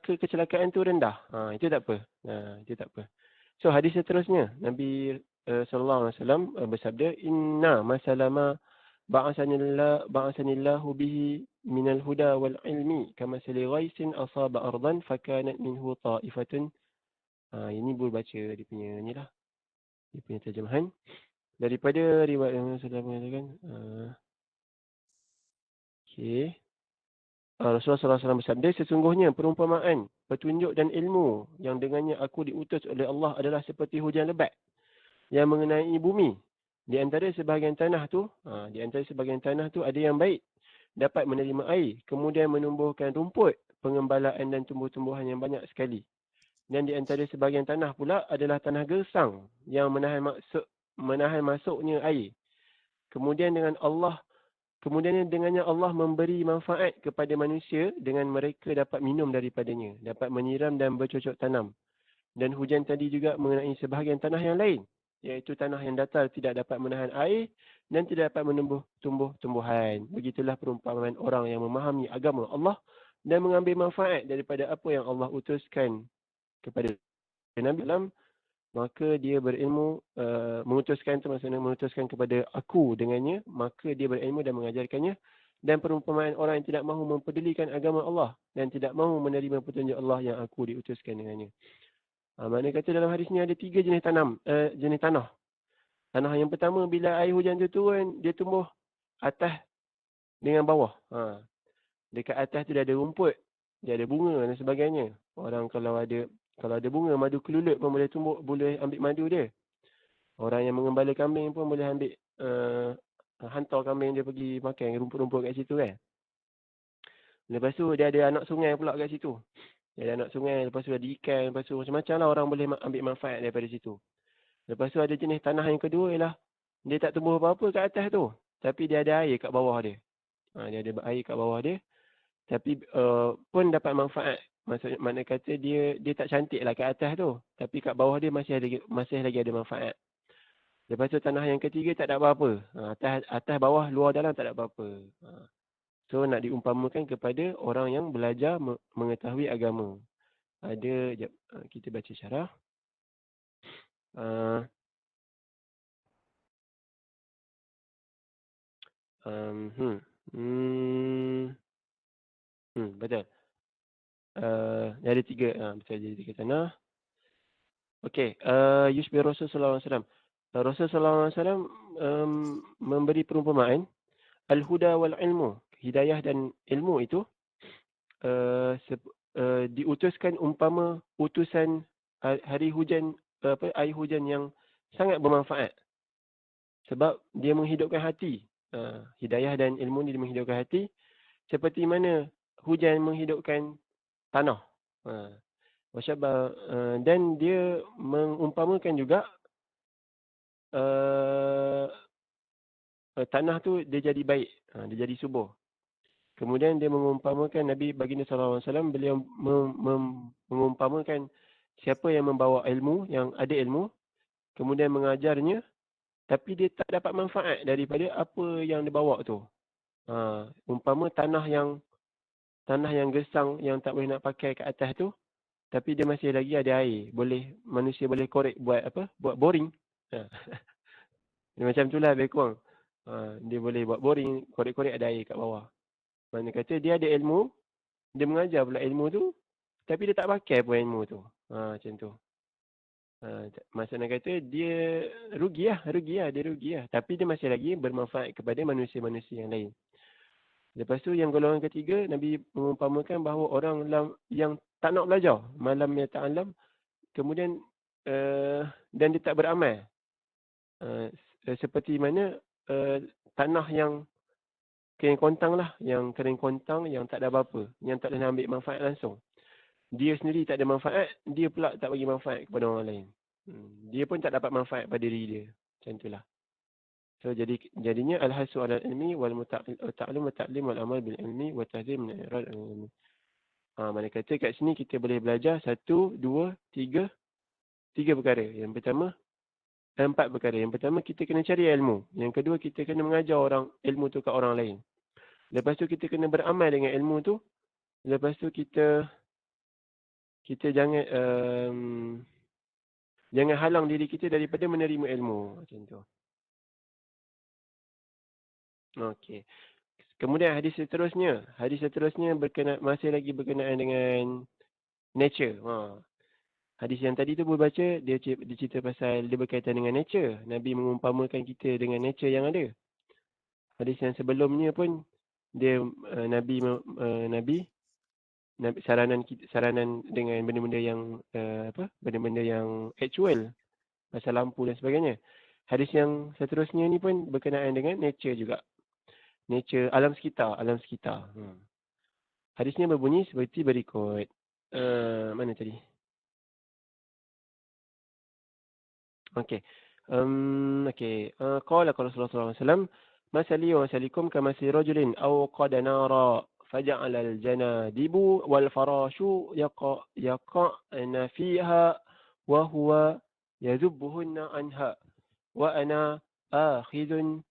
kecelakaan tu rendah. Itu tak apa. Itu tak apa. So hadis seterusnya Nabi sallallahu alaihi wasallam bersabda, inna masalama ba'asanillahu bihi minal huda wal ilmi kama sali ghaisin asaba ardan fakanat minhu ta'ifatun. Ini boleh baca dia punya inilah. Dia punya terjemahan daripada riwayat yang sudah mengatakan. Okey. Rasulullah SAW bersabda, sesungguhnya perumpamaan, petunjuk dan ilmu yang dengannya aku diutus oleh Allah adalah seperti hujan lebat yang mengenai bumi. Di antara sebahagian tanah tu ada yang baik, dapat menerima air, kemudian menumbuhkan rumput, pengembalaan dan tumbuh-tumbuhan yang banyak sekali. Dan di antara sebahagian tanah pula adalah tanah gersang yang menahan masuknya air. Kemudian dengannya Allah memberi manfaat kepada manusia dengan mereka dapat minum daripadanya, dapat menyiram dan bercocok tanam. Dan hujan tadi juga mengenai sebahagian tanah yang lain, iaitu tanah yang datar tidak dapat menahan air dan tidak dapat menumbuh tumbuh-tumbuhan. Begitulah perumpamaan orang yang memahami agama Allah dan mengambil manfaat daripada apa yang Allah utuskan kepada Nabi Sallam. Maka dia berilmu, mengutuskan kepada aku dengannya, maka dia berilmu dan mengajarkannya. Dan perumpamaan orang yang tidak mahu mempedulikan agama Allah dan tidak mahu menerima petunjuk Allah yang aku diutuskan dengannya. Maknanya kata dalam hadis ni ada 3 jenis tanah. Tanah yang pertama, bila air hujan tu turun, dia tumbuh atas dengan bawah. Dekat atas tu dia ada rumput, dia ada bunga dan sebagainya. Orang kalau ada bunga, madu kelulut pun boleh ambil madu dia. Orang yang mengembala kambing pun boleh ambil, hantar kambing dia pergi makan rumput-rumput kat situ kan. Lepas tu dia ada anak sungai pula kat situ. Dia ada anak sungai, lepas tu ada ikan, lepas tu macam-macam lah orang boleh ambil manfaat daripada situ. Lepas tu ada jenis tanah yang kedua ialah, dia tak tumbuh apa-apa kat atas tu, tapi dia ada air kat bawah dia. Dia ada air kat bawah dia, tapi pun dapat manfaat. Maksudnya mana kata dia tak cantik lah kat atas tu, tapi kat bawah dia masih lagi ada manfaat. Lepas tu tanah yang ketiga tak ada apa-apa. Atas bawah luar dalam tak ada apa-apa. So nak diumpamakan kepada orang yang belajar mengetahui agama. Kita baca syarah. Betul. Ada 3, betul, jadi 3 tanah. Okey, Yushbi Rasulullah SAW. Rasulullah SAW memberi perumpamaan al-huda wal ilmu, hidayah dan ilmu itu diutuskan umpama utusan air hujan yang sangat bermanfaat. Sebab dia menghidupkan hati. Hidayah dan ilmu ni menghidupkan hati, seperti mana hujan menghidupkan tanah. Dan dia mengumpamakan juga tanah tu dia jadi baik, dia jadi subur. Kemudian dia mengumpamakan Nabi baginda SAW, beliau mengumpamakan siapa yang membawa ilmu, yang ada ilmu, kemudian mengajarnya, tapi dia tak dapat manfaat daripada apa yang dia bawa tu. Umpama tanah yang gesang, yang tak boleh nak pakai kat atas tu, tapi dia masih lagi ada air. Manusia boleh korek buat boring. Dia macam itulah lebih kurang. Dia boleh buat boring, korek-korek ada air kat bawah. Mana kata dia ada ilmu, dia mengajar pula ilmu tu, tapi dia tak pakai pun ilmu tu. Macam tu. Maksudnya kata dia rugi lah. Dia rugi lah. Tapi dia masih lagi bermanfaat kepada manusia-manusia yang lain. Lepas tu yang golongan ketiga, Nabi mengumpamakan bahawa orang yang tak nak belajar, malam ya ta'alam, kemudian dan dia tak beramal. Seperti mana tanah yang kering kontang lah, yang tak ada apa-apa, yang tak boleh ambil manfaat langsung. Dia sendiri tak ada manfaat, dia pula tak bagi manfaat kepada orang lain. Dia pun tak dapat manfaat pada diri dia. Macam itulah. So jadinya al-hasu 'ala al-ilmi wal ta'allum wa ta'lim wal amal bil ilmi wa tahzim min irad al-ilmi. Mana kata kat sini kita boleh belajar 1, 2, 3 perkara. Yang pertama, 4 perkara. Yang pertama kita kena cari ilmu. Yang kedua kita kena mengajar orang ilmu tu kat orang lain. Lepas tu kita kena beramal dengan ilmu tu. Lepas tu kita jangan halang diri kita daripada menerima ilmu. Macam tu. Okey. Kemudian hadis seterusnya masih lagi berkenaan dengan nature. Hadis yang tadi tu baca, dia cerita pasal dia berkaitan dengan nature. Nabi mengumpamakan kita dengan nature yang ada. Hadis yang sebelumnya pun dia Nabi saranan dengan benda-benda yang benda-benda yang actual pasal lampu dan sebagainya. Hadis yang seterusnya ni pun berkenaan dengan nature juga. Nature alam sekitar. Hadisnya berbunyi seperti berikut. Mana tadi? Okey. Qala Rasulullah sallallahu alaihi wasallam, "Masali wa masalikum kamasali rajulin aw qad nara faja'ala al-janadibu wal farashu yaqa'na fiha wa huwa yadhubbuhunna anha wa ana akhidun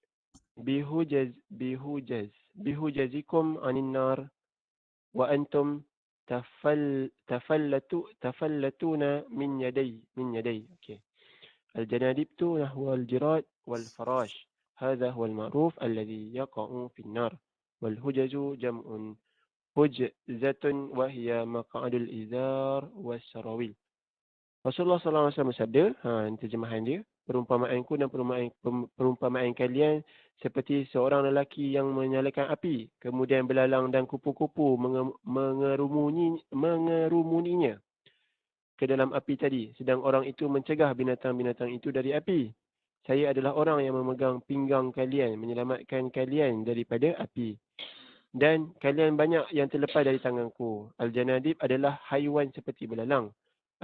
bihujazikum 'anil nar wa antum tafallatuna min yaday." Okey. الجنادبت نحو الجراد والفراش هذا هو المعروف الذي يقع في النار والهجز جمع هجزة وهي مقعد الإزار والسراويل. Rasulullah SAW bersabda, terjemahan dia, perumpamaanku dan perumpamaan kalian seperti seorang lelaki yang menyalakan api, kemudian belalang dan kupu-kupu mengerumuninya ke dalam api tadi, sedang orang itu mencegah binatang-binatang itu dari api. Saya adalah orang yang memegang pinggang kalian, menyelamatkan kalian daripada api. Dan kalian banyak yang terlepas dari tanganku. Al-Janadib adalah haiwan seperti belalang.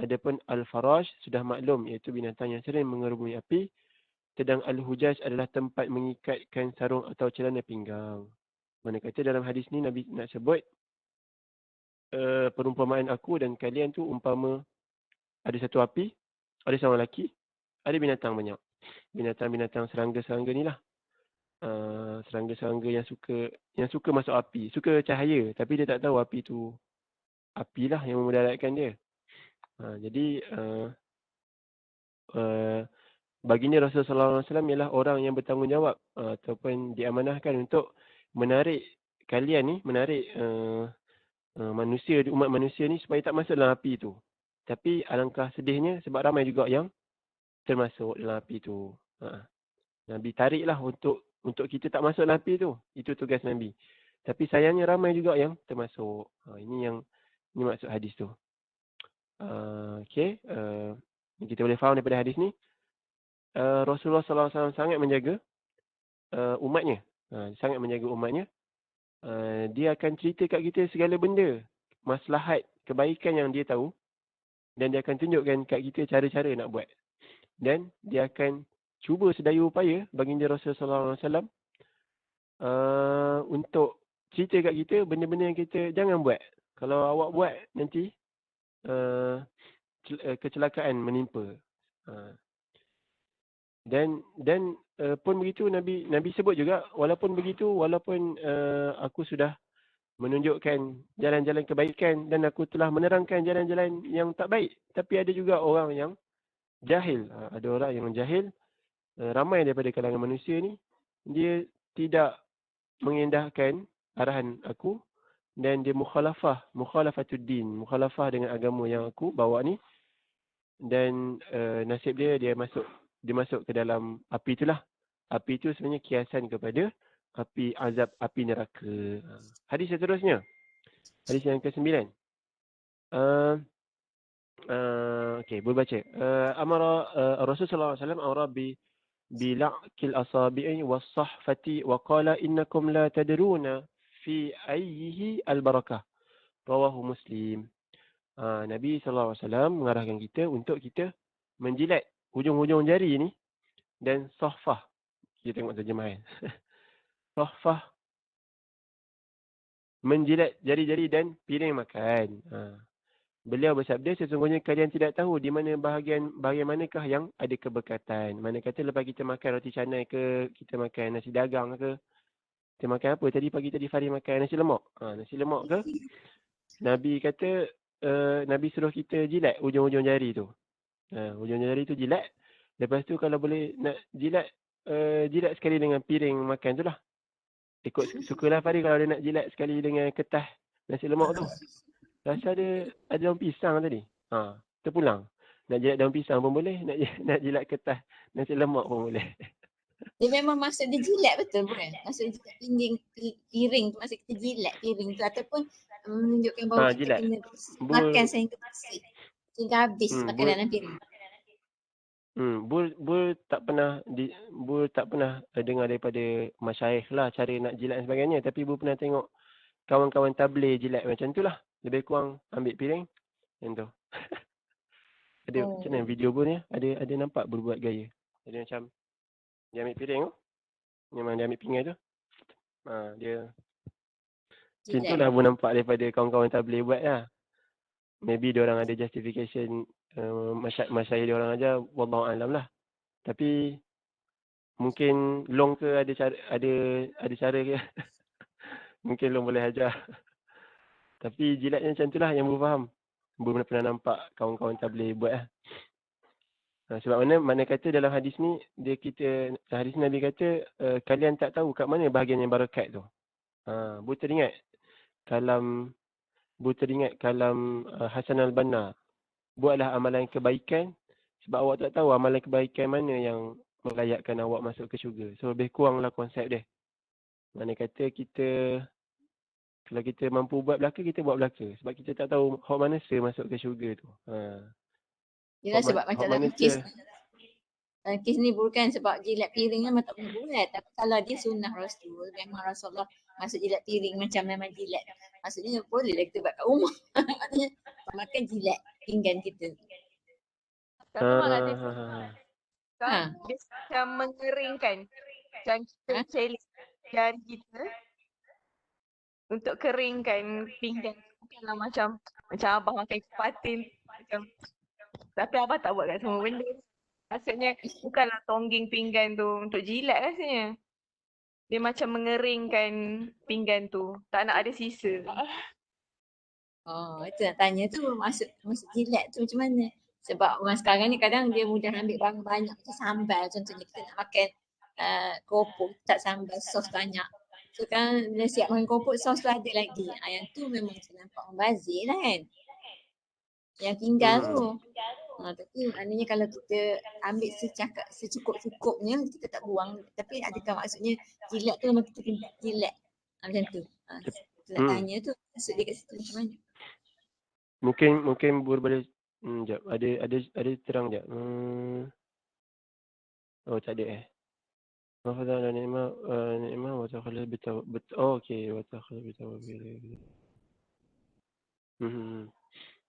Adapun Al-Farash sudah maklum, iaitu binatang yang sering mengerumuni api. Sedang Al-Hujaz adalah tempat mengikatkan sarung atau celana pinggang. Mana kata dalam hadis ni Nabi nak sebut perumpamaan aku dan kalian tu umpama ada satu api, ada seorang lelaki, ada binatang banyak. Binatang-binatang serangga-serangga ni lah. Serangga-serangga yang suka masuk api, suka cahaya, tapi dia tak tahu api tu apilah yang memudaratkan dia. Jadi baginda Rasulullah SAW ialah orang yang bertanggungjawab ataupun diamanahkan untuk menarik kalian ni, umat manusia ni supaya tak masuk dalam api tu. Tapi alangkah sedihnya sebab ramai juga yang termasuk dalam api tu. Nabi tariklah untuk kita tak masuk dalam api tu. Itu tugas Nabi. Tapi sayangnya ramai juga yang termasuk. Ini maksud hadis tu. Okey. Kita boleh faham daripada hadis ni. Rasulullah SAW sangat menjaga umatnya. Sangat menjaga umatnya. Dia akan cerita kat kita segala benda. Maslahat, kebaikan yang dia tahu. Dan dia akan tunjukkan kat kita cara-cara nak buat. Dan dia akan cuba sedaya upaya baginda Rasulullah SAW untuk cerita kat kita benda-benda yang kita jangan buat. Kalau awak buat nanti kecelakaan menimpa. Dan pun begitu Nabi sebut juga, walaupun begitu, walaupun aku sudah menunjukkan jalan-jalan kebaikan dan aku telah menerangkan jalan-jalan yang tak baik, tapi ada juga orang yang jahil. Ada orang yang jahil, ramai daripada kalangan manusia ni, dia tidak mengindahkan arahan aku dan dia mukhalafatud din, mukhalafah dengan agama yang aku bawa ni, dan nasib dia masuk ke dalam api itulah. Api itu sebenarnya kiasan kepada azab api neraka. Hadis seterusnya, hadis yang ke-9. Okey, boleh baca. Amara Rasulullah SAW amara bila'kil asabi'i was-sahfati wa qala innakum la tadruna fi ayyihi al-barakah. Rawahu Muslim. Nabi SAW mengarahkan kita untuk kita menjilat hujung-hujung jari ni dan sahfah. Kita tengok terjemahan. Sahfah, menjilat jari-jari dan piring makan. Beliau bersabda, sesungguhnya kalian tidak tahu di mana bahagian manakah yang ada keberkatan. Mana kata lepas kita makan roti canai ke, kita makan nasi dagang ke, kita makan apa pagi tadi Farid makan nasi lemak. Nasi lemak ke, Nabi kata, Nabi suruh kita jilat hujung-hujung jari tu. Hujung jari tu jilat. Lepas tu kalau boleh nak jilat, jilat sekali dengan piring makan tu lah. Ikut sukalah Farid kalau dia nak jilat sekali dengan kertas nasi lemak tu. Rasa ada daun pisang tadi. Terpulang. Nak jilat daun pisang pun boleh, nak jilat kertas nasi lemak pun boleh. Dia memang maksud dia jilat betul bukan? Maksud dia jilat piring tu, maksud kita jilat piring tu ataupun menunjukkan bahawa kita jilat. kena makan sehingga bersih. Sehingga habis makan dalam piring. Bul tak pernah dengar daripada masyayikh lah cara nak jilat dan sebagainya, tapi Bul pernah tengok kawan-kawan tabligh jilat macam tu lah. Lebih kurang ambil piring macam tu. Ada macam mana video Bul ni? Ada nampak Bul buat gaya. Ada macam dia ambil piring tu. Memang dia ambil pinggan tu. Dia macam tu lah Bul nampak daripada kawan-kawan tabligh buat lah. Maybe diorang ada justification, masyayikh diorang aja, wallahu alam lah. Tapi mungkin long ke ada cara ke. Mungkin long boleh ajar. Tapi jilatnya macam tu lah yang Bul faham. Bul pernah nampak kawan-kawan tabligh buat lah. Sebab mana kata dalam hadis ni, hadis Nabi kata, kalian tak tahu kat mana bahagian yang barakat tu. Bul teringat kalam Hasan al-Banna. Buatlah amalan kebaikan sebab awak tak tahu amalan kebaikan mana yang melayakkan awak masuk ke syurga. So lebih kuranglah konsep dia. Mana kata kalau kita mampu buat belaka, kita buat belaka. Sebab kita tak tahu hak mana masuk ke syurga tu. Yelah sebab macam dalam kes ni bukan sebab jilat piring memang tak boleh buat. Tapi kalau dia sunnah Rasul, memang Rasulullah masuk jilat piring macam memang jilat. Maksudnya bolehlah kita buat kat rumah. Maksudnya makan jilat pinggan kita. Dia macam mengeringkan. Macam kita challenge jari kita untuk keringkan pinggan. Bukanlah macam abang makan kepatin. Tapi abang tak buat kat semua benda. Maksudnya bukanlah tongging pinggan tu untuk jilat rasanya. Dia macam mengeringkan pinggan tu. Tak nak ada sisa. Itu nak tanya tu maksud jilat tu macam mana? Sebab orang sekarang ni kadang dia mudah ambil barang banyak macam sambal. Contohnya kita nak makan keropok, tak sambal, sos banyak. So kan dia siap makan keropok, sos tu ada lagi. Yang tu memang macam nampak membazir lah kan. Yang tinggal tu. Tapi maknanya kalau kita ambil secukup-cukupnya, kita tak buang. Tapi adakah maksudnya jilat tu memang kita kena jilat macam tu. Kita nak tanya tu maksud dia kat situ macam mana? Mungkin boleh sekejap. Ada terang sekejap. Oh tak ada Mafadhal ni'mah wa takhalal okey, wa takhalal bitawabbil.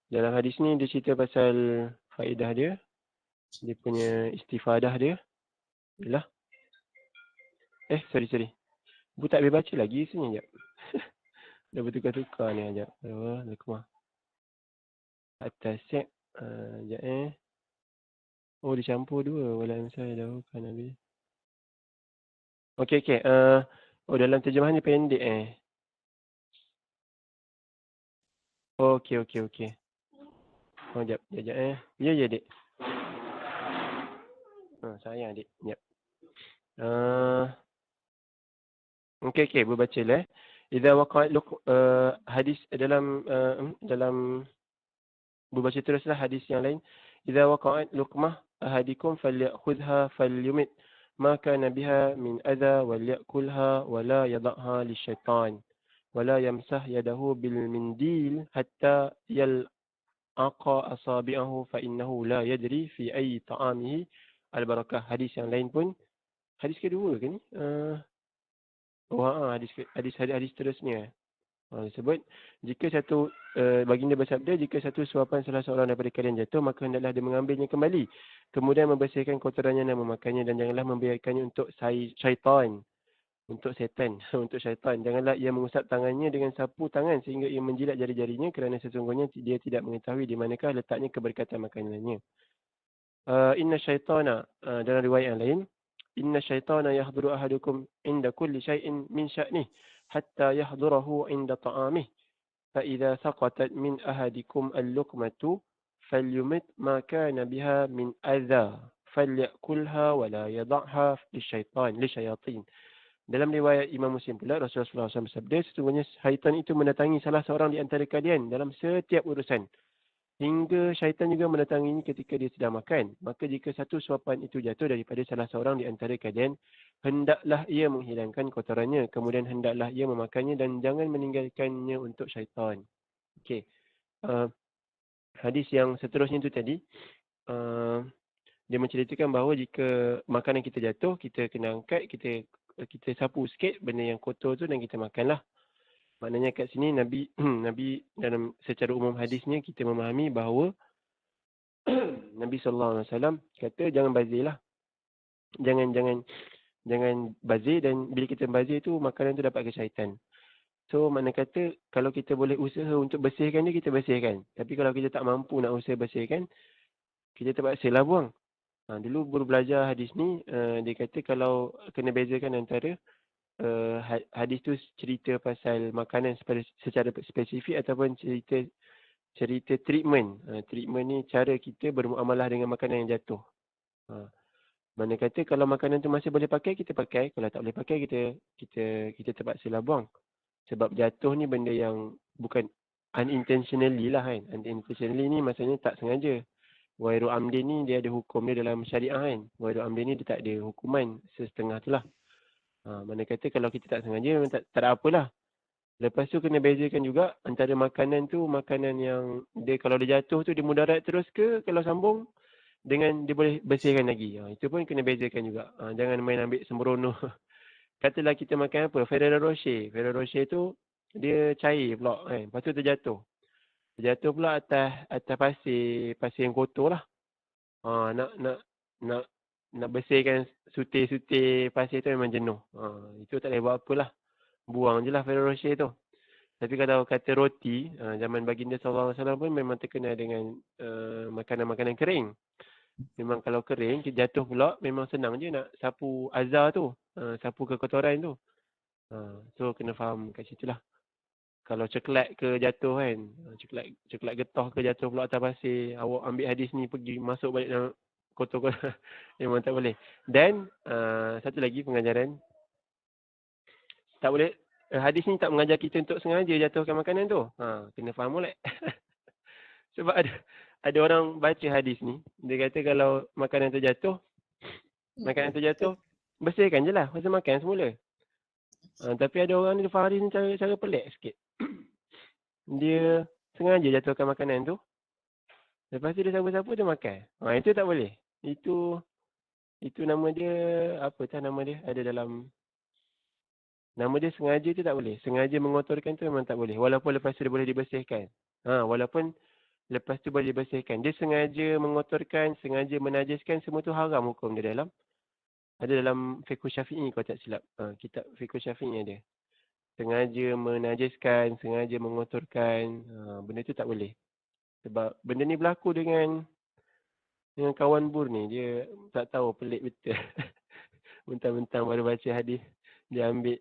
Dalam hadis ni dia cerita pasal faedah dia punya istifadah dia. Yalah. Sorry. Bu tak boleh baca lagi sebenarnya. Dah bertukar-tukar ni sekejap. Atas Sekejap Oh, dicampur dua. Walam saya dahulukan Nabi. Okey. Dalam terjemahan ni pendek Okey. Sekejap. Ya, Dik. Sayang, Dik. Sekejap. Okey. Berbaca lah. Idza waqa'at hadis dalam berbaca teruslah hadis yang lain. Idza waqa'at luqmah ahadikum falyakhudha falyumit ma kana biha min adha walyakulha wala yadhaha lisyaitan wala yamsah yadahu bil mindil hatta yalqa asabi'ahu fa innahu la yadri fi ayyi ta'amihi al barakah. Hadis yang lain pun hadis kedua ke ni? Hadis terusnya. Disebut jika satu baginda bersabda, jika satu suapan salah seorang daripada kalian jatuh, maka hendaklah dia mengambilnya kembali, kemudian membersihkan kotorannya dan memakannya, dan janganlah membiarkannya untuk syaitan, untuk setan, untuk syaitan. Janganlah ia mengusap tangannya dengan sapu tangan sehingga ia menjilat jari-jarinya, kerana sesungguhnya dia tidak mengetahui di manakah letaknya keberkatan makanannya. Inna syaitana, dalam riwayat yang lain, inna syaitana yahduru ahadukum inda kulli syai'in min sya'nih hatta yahdurahu inda ta'amih fa idza saqatat min ahadikum al-luqmatu falyumit ma kana biha min adza falyakulha wa la yad'ha lisyayatin. Dalam riwayat Imam Muslim pula, Rasulullah SAW bersabda, sesungguhnya syaitan itu mendatangi salah seorang di antara kalian dalam setiap urusan, hingga syaitan juga mendatanginya ketika dia sedang makan. Maka jika satu suapan itu jatuh daripada salah seorang di antara kalian, hendaklah ia menghilangkan kotorannya, kemudian hendaklah ia memakannya dan jangan meninggalkannya untuk syaitan. Okey. Hadis yang seterusnya itu tadi, dia menceritakan bahawa jika makanan kita jatuh, kita kena angkat, kita sapu sikit benda yang kotor tu dan kita makanlah. Maknanya kat sini Nabi dalam secara umum hadisnya kita memahami bahawa Nabi SAW kata jangan bazirlah. Jangan bazir, dan bila kita bazir tu makanan tu dapat ke syaitan. So makna kata kalau kita boleh usaha untuk bersihkan dia, kita bersihkan. Tapi kalau kita tak mampu nak usaha bersihkan, kita terpaksalah buang. Dulu guru belajar hadis ni, dia kata kalau kena bezakan antara hadis tu cerita pasal makanan secara spesifik ataupun cerita treatment. Treatment ni cara kita bermuamalah dengan makanan yang jatuh. Mana kata kalau makanan tu masih boleh pakai, kita pakai. Kalau tak boleh pakai, kita terpaksalah buang. Sebab jatuh ni benda yang bukan unintentionally lah kan. Unintentionally ni maksudnya tak sengaja. Ghairu amdin ni dia ada hukum dia dalam syariah kan. Ghairu amdin ni dia tak ada hukuman setengah tu lah. Mana kata kalau kita tak sengaja memang tak ada apalah. Lepas tu kena bezakan juga antara makanan tu, makanan yang dia kalau dia jatuh tu dia mudarat terus ke, kalau sambung dengan dia boleh bersihkan lagi. Itu pun kena bezakan juga. Jangan main ambil sembrono. Katalah kita makan apa? Ferrero Rocher. Ferrero Rocher tu dia cair pula kan. Lepas tu terjatuh. Terjatuh pula atas pasir yang kotor lah. Nak bersihkan sutir-sutir pasir tu memang jenuh. Itu tak boleh buat apalah. Buang je lah Ferrero Rocher tu. Tapi kalau kata roti, zaman baginda SAW pun memang terkenal dengan makanan-makanan kering. Memang kalau kering, kita jatuh pula, memang senang je nak sapu azar tu. Sapu kekotoran tu. So kena faham kat situ lah. Kalau coklat ke jatuh kan, coklat getah ke jatuh pula atas pasir, awak ambil hadis ni pergi masuk balik dalam kotor-kotor. Memang tak boleh. Dan satu lagi pengajaran, tak boleh, hadis ni tak mengajar kita untuk sengaja jatuhkan makanan tu. Kena faham molek. Sebab ada orang baca hadis ni, dia kata kalau makanan tu jatuh, bersihkan je lah, masa makan semula. Tapi ada orang ni faham hadis ni cara pelik sikit. Dia sengaja jatuhkan makanan tu, lepas tu dia sapu-sapu dia makan. Itu tak boleh. Itu nama dia, nama dia ada dalam, nama dia sengaja tu tak boleh. Sengaja mengotorkan tu memang tak boleh. Walaupun lepas tu dia boleh dibersihkan. Walaupun lepas tu boleh dibersihkan. Dia sengaja mengotorkan, sengaja menajiskan, semua tu haram hukum dia dalam. Ada dalam Fiqh Syafi'i kalau tak silap. Kitab Fiqh Syafi'i ada. Sengaja menajiskan, sengaja mengotorkan, benda tu tak boleh. Sebab benda ni berlaku dengan kawan bur ni. Dia tak tahu, pelik betul. Mentang-mentang baru baca hadis, dia ambil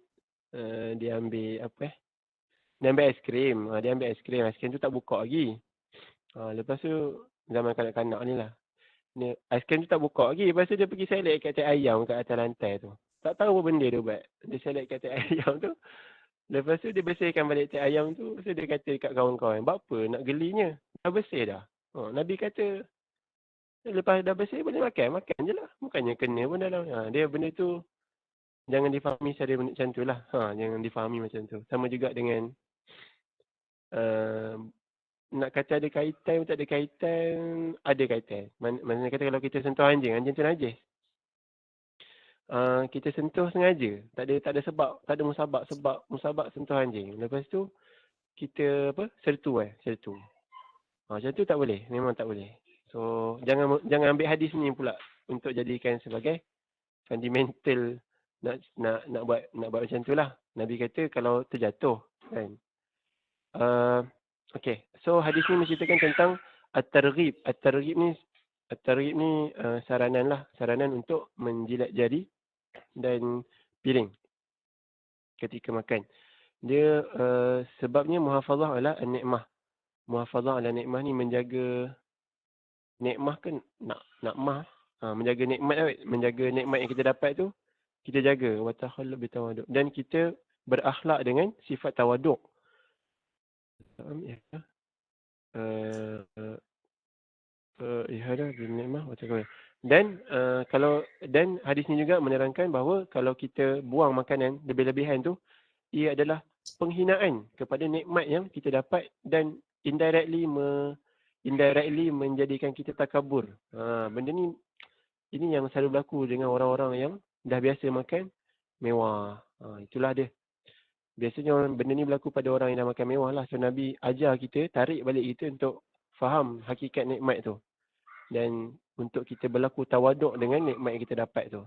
dia ambil aiskrim. Dia ambil aiskrim. Aiskrim tu tak buka lagi. Lepas tu zaman kanak-kanak ni lah. Aiskrim tu tak buka lagi. Lepas tu dia pergi select kat cat ayam kat atas lantai tu. Tak tahu apa benda dia buat. Dia select cat ayam tu. Lepas tu dia bersihkan balik cat ayam tu. Lepas tu dia kata dekat kawan-kawan, buat apa nak gelinya? Dah bersih dah. Nabi kata, lepas dah bersih boleh makan. Makan je lah. Bukannya kena pun dalam. Dia benda tu jangan difahami secara macam tu lah. Jangan difahami macam tu. Sama juga dengan nak kata ada kaitan tak ada kaitan, ada kaitan. Maksudnya kata kalau kita sentuh anjing tu najis. Kita sentuh sengaja. Tak ada sebab, tak ada musabak sentuh anjing. Lepas tu kita sertu. Macam tu tak boleh, memang tak boleh. So jangan ambil hadis ni pula untuk jadikan sebagai fundamental nak buat macam tu lah. Nabi kata kalau terjatuh kan. Okey. So hadis ni menceritakan tentang at-targhib. At-targhib ni saranan lah, saranan untuk menjilat jari dan piring ketika makan. Dia sebabnya muhafazah ala an-ni'mah. Muhafazah ala nikmah ni menjaga nikmah kan nakmah. Menjaga nikmat, menjaga nikmat yang kita dapat tu kita jaga. Wa takhallub bi tawaduk. Dan kita berakhlak dengan sifat tawaduk. Ihada bin nikmah wa takhallub. Dan hadis ni juga menerangkan bahawa kalau kita buang makanan lebih-lebihan tu, ia adalah penghinaan kepada nikmat yang kita dapat dan indirectly menjadikan kita takabur. Benda ni ini yang selalu berlaku dengan orang-orang yang dah biasa makan mewah. Itulah dia. Biasanya benda ni berlaku pada orang yang dah makan mewah lah. So Nabi ajar kita, tarik balik kita untuk faham hakikat nikmat tu. Dan untuk kita berlaku tawaduk dengan nikmat yang kita dapat tu.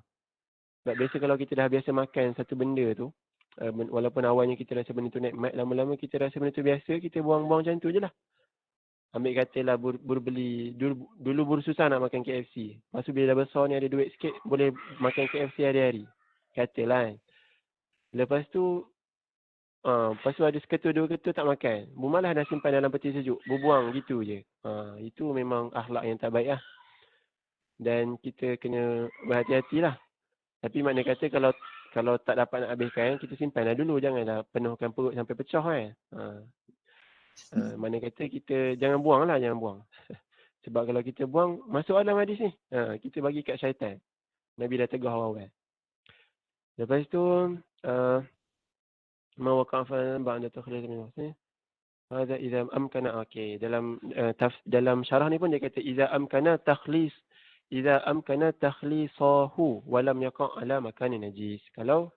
Sebab biasa kalau kita dah biasa makan satu benda tu, walaupun awalnya kita rasa benda tu nikmat, lama-lama kita rasa benda tu biasa, kita buang-buang macam tu je lah. Ambil katalah dulu susah nak makan KFC. Lepas tu bila dah besar ni ada duit sikit, boleh makan KFC hari-hari. Katalah kan. Lepas tu ada seketul dua ketul tak makan. Malah dah simpan dalam peti sejuk. Berbuang gitu je. Itu memang akhlak yang tak baik lah. Dan kita kena berhati-hatilah. Tapi makna kata kalau tak dapat nak habiskan, kita simpanlah dulu. Janganlah penuhkan perut sampai pecah kan. Mana kata kita jangan buang. Sebab kalau kita buang, masuk dalam hadis ni. Kita bagi kat syaitan. Nabi dah tegur awal-awal. Lepas tu, ma waqafa ba'da takhlid min waqti. Hadza idza amkana. Okey, dalam syarah ni pun dia kata idza amkana takhlisahu wa lam yaqa' ala makanin najis. Kalau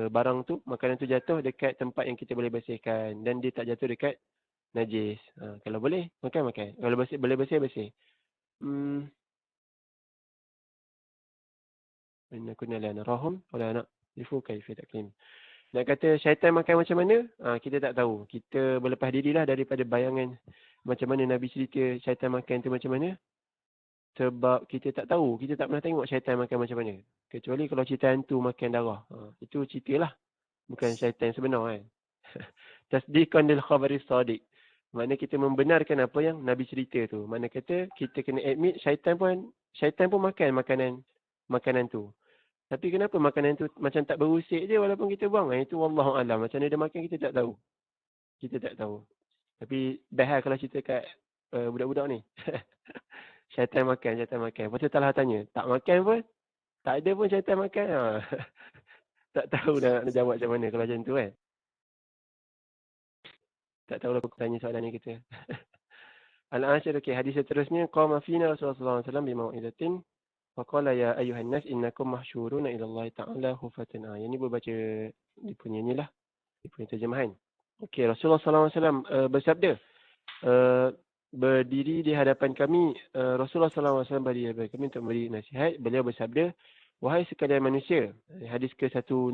barang tu, makanan tu jatuh dekat tempat yang kita boleh bersihkan dan dia tak jatuh dekat najis. Kalau boleh, makan. Kalau boleh bersih. Inna kunna la narahum wa la na'rifu kaifa taklim. Nak kata syaitan makan macam mana? Kita tak tahu. Kita berlepas dirilah daripada bayangan macam mana Nabi cerita syaitan makan tu macam mana. Sebab kita tak tahu. Kita tak pernah tengok syaitan makan macam mana. Kecuali kalau cerita hantu makan darah. Itu ceritalah. Bukan syaitan sebenar kan. Tasdiqan lil khabari sadiq. Maknanya kita membenarkan apa yang Nabi cerita tu. Makna kata kita kena admit syaitan pun makan makanan tu. Tapi kenapa makanan tu macam tak berusik je walaupun kita buang? Itu wallahu alam. Macam mana dia makan kita tak tahu. Tapi best kalau cerita kat budak-budak ni. Syaitan makan. Lepas tu Talha tanya, tak makan pun? Tak ada pun syaitan makan. Tak tahu nak jawab macam mana kalau macam tu kan. Tak tahu lah aku tanya soalan ni kita. Al-Ashir, okey, hadis seterusnya. Qama fina Rasulullah SAW bimau'izatin. Faqala ya ayuhan nas innakum mahsyuruna ila Allah Ta'ala hufatan. Yang ni boleh baca dia punya ni lah. Dia punya terjemahan. Okey, Rasulullah SAW bersabda. Berdiri di hadapan kami, Rasulullah SAW berdiri di hadapan kami untuk memberi nasihat. Beliau bersabda, wahai sekalian manusia. Hadis ke 165,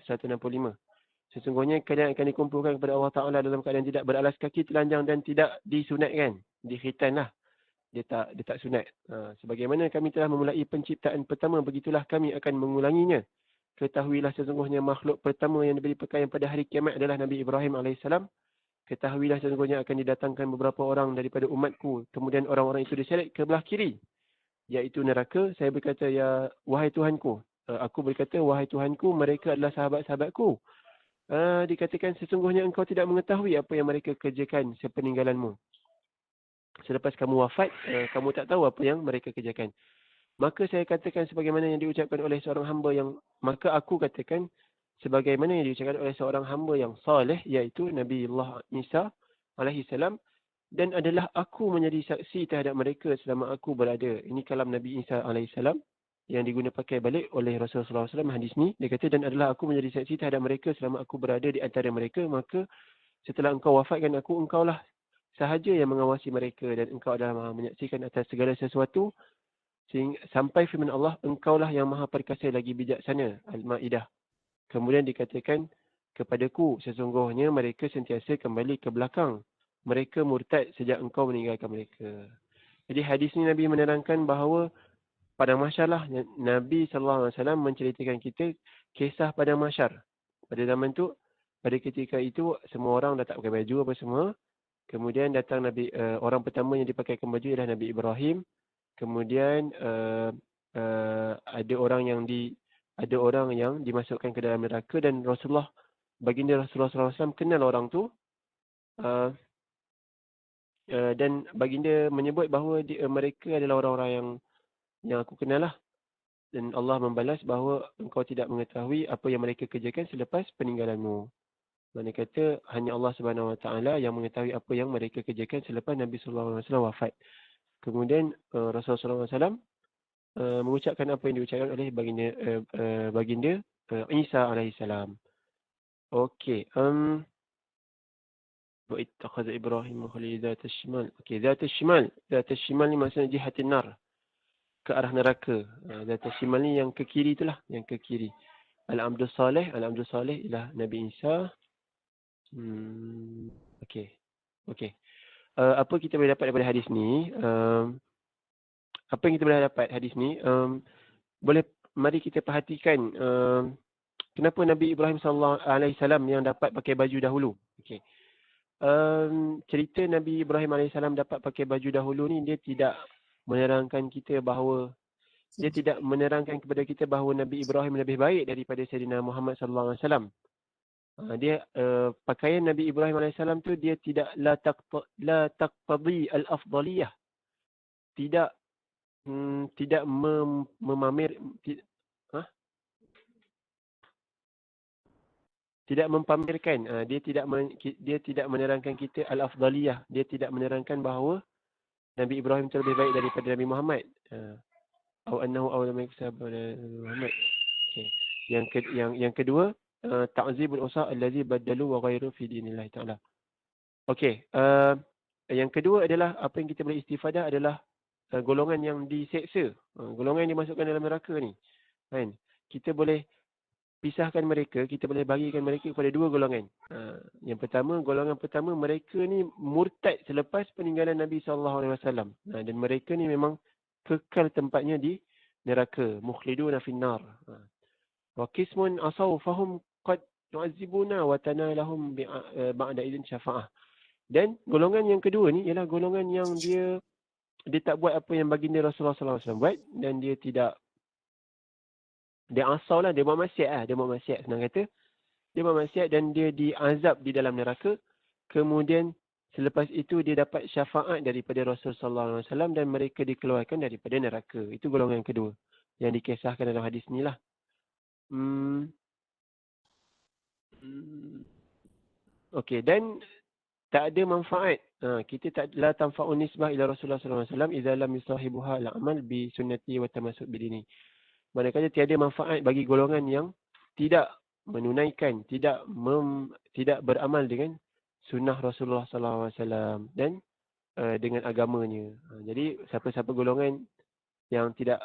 165. Sesungguhnya kalian akan dikumpulkan kepada Allah Ta'ala dalam keadaan tidak beralas kaki, telanjang dan tidak disunatkan. Di khitan lah. Dia tak sunat. Sebagaimana kami telah memulai penciptaan pertama, begitulah kami akan mengulanginya. Ketahuilah sesungguhnya makhluk pertama yang diberi pakaian pada hari kiamat adalah Nabi Ibrahim AS. Ketahuilah sesungguhnya akan didatangkan beberapa orang daripada umatku. Kemudian orang-orang itu diseret ke belah kiri, iaitu neraka. Saya berkata, ya wahai Tuhanku. Aku berkata, wahai Tuhanku, mereka adalah sahabat-sahabatku. Dikatakan, sesungguhnya engkau tidak mengetahui apa yang mereka kerjakan sepeninggalanmu. Selepas kamu wafat, kamu tak tahu apa yang mereka kerjakan. Maka saya katakan sebagaimana yang diucapkan oleh seorang hamba yang, maka aku katakan sebagaimana yang diucapkan oleh seorang hamba yang saleh, iaitu Nabi Allah Isa alaihissalam, dan adalah aku menjadi saksi terhadap mereka selama aku berada. Ini kalam Nabi Isa alaihissalam yang diguna pakai balik oleh Rasulullah SAW. Hadis ni, dia kata, dan adalah aku menjadi saksi terhadap mereka selama aku berada di antara mereka. Maka setelah engkau wafatkan aku, engkaulah sahaja yang mengawasi mereka, dan engkau adalah maha menyaksikan atas segala sesuatu. Sampai firman Allah, engkaulah yang maha perkasa lagi bijaksana. Al-Ma'idah. Kemudian dikatakan kepadaku, sesungguhnya mereka sentiasa kembali ke belakang. Mereka murtad sejak engkau meninggalkan mereka. Jadi hadis ni Nabi menerangkan bahawa pada mahsyar lah, Nabi SAW menceritakan kita kisah pada mahsyar. Pada zaman tu, pada ketika itu, semua orang dah tak pakai baju apa semua. Kemudian datang Nabi, orang pertama yang dipakaikan baju ialah Nabi Ibrahim. Kemudian ada orang yang dimasukkan ke dalam neraka, dan baginda Rasulullah SAW kenal orang tu, dan baginda menyebut bahawa mereka adalah orang-orang yang aku kenal lah. Dan Allah membalas bahawa engkau tidak mengetahui apa yang mereka kerjakan selepas peninggalanmu. Mana kata hanya Allah Subhanahu Wa Taala yang mengetahui apa yang mereka kerjakan selepas Nabi SAW wafat. Kemudian Rasulullah SAW mengucapkan apa yang diucapkan oleh baginda Isa alaihissalam. Okey. Wa ittakhadha Ibrahim khalil zat al-shimal. Okey, zat al-shimal. Zat al-shimal ni maksudnya jihatin nar, ke arah neraka. Zat al-shimal ni yang ke kiri itulah, yang ke kiri. Al-Abdul Saleh ialah Nabi Isa. Okey. Apa kita boleh dapat daripada hadis ni? Apa yang kita boleh dapat hadis ni? Mari kita perhatikan kenapa Nabi Ibrahim SAW yang dapat pakai baju dahulu. Okey. Cerita Nabi Ibrahim AS dapat pakai baju dahulu ni, dia tidak menerangkan kepada kita bahawa Nabi Ibrahim lebih baik daripada Sayyidina Muhammad SAW. Dia pakaian Nabi Ibrahim AS tu dia tidak la taqtadi al-afdaliyah. Tidak mempamerkan, dia tidak menerangkan kita al-afdaliyah. Dia tidak menerangkan bahawa Nabi Ibrahim itu lebih baik daripada Nabi Muhammad. Atau annahu awla Muhammad. Okay. Yang kedua, ta'zibul usa allazi badalu wa ghairu fi dinillah ta'ala. Okey, yang kedua adalah apa yang kita boleh istifadah adalah golongan yang diseksa, golongan yang dimasukkan dalam neraka ni. Kan? Kita boleh pisahkan mereka, kita boleh bagikan mereka kepada dua golongan. Golongan pertama, mereka ni murtad selepas peninggalan Nabi SAW. Dan mereka ni memang kekal tempatnya di neraka. Mukhliduna finnar. Wa qismun asaw fahum qad tu'azzibuna wa tanalahum ba'da idzin syafa'ah. Dan golongan yang kedua ni ialah golongan yang dia tak buat apa yang baginda Rasulullah SAW buat, dan dia asal lah, dia buat maksiat, senang kata. Dia buat maksiat dan dia diazab di dalam neraka. Kemudian selepas itu dia dapat syafaat daripada Rasulullah SAW dan mereka dikeluarkan daripada neraka. Itu golongan kedua yang dikisahkan dalam hadis ni lah. Okey, dan tak ada manfaat. Kita la tanfa'un nisbah ila Rasulullah SAW idza lam yusahibuha al-amal bi sunnati wa tamassuk bi dini. Manakala tiada manfaat bagi golongan yang tidak menunaikan, tidak beramal dengan sunnah Rasulullah SAW dan dengan agamanya. Jadi siapa-siapa golongan yang tidak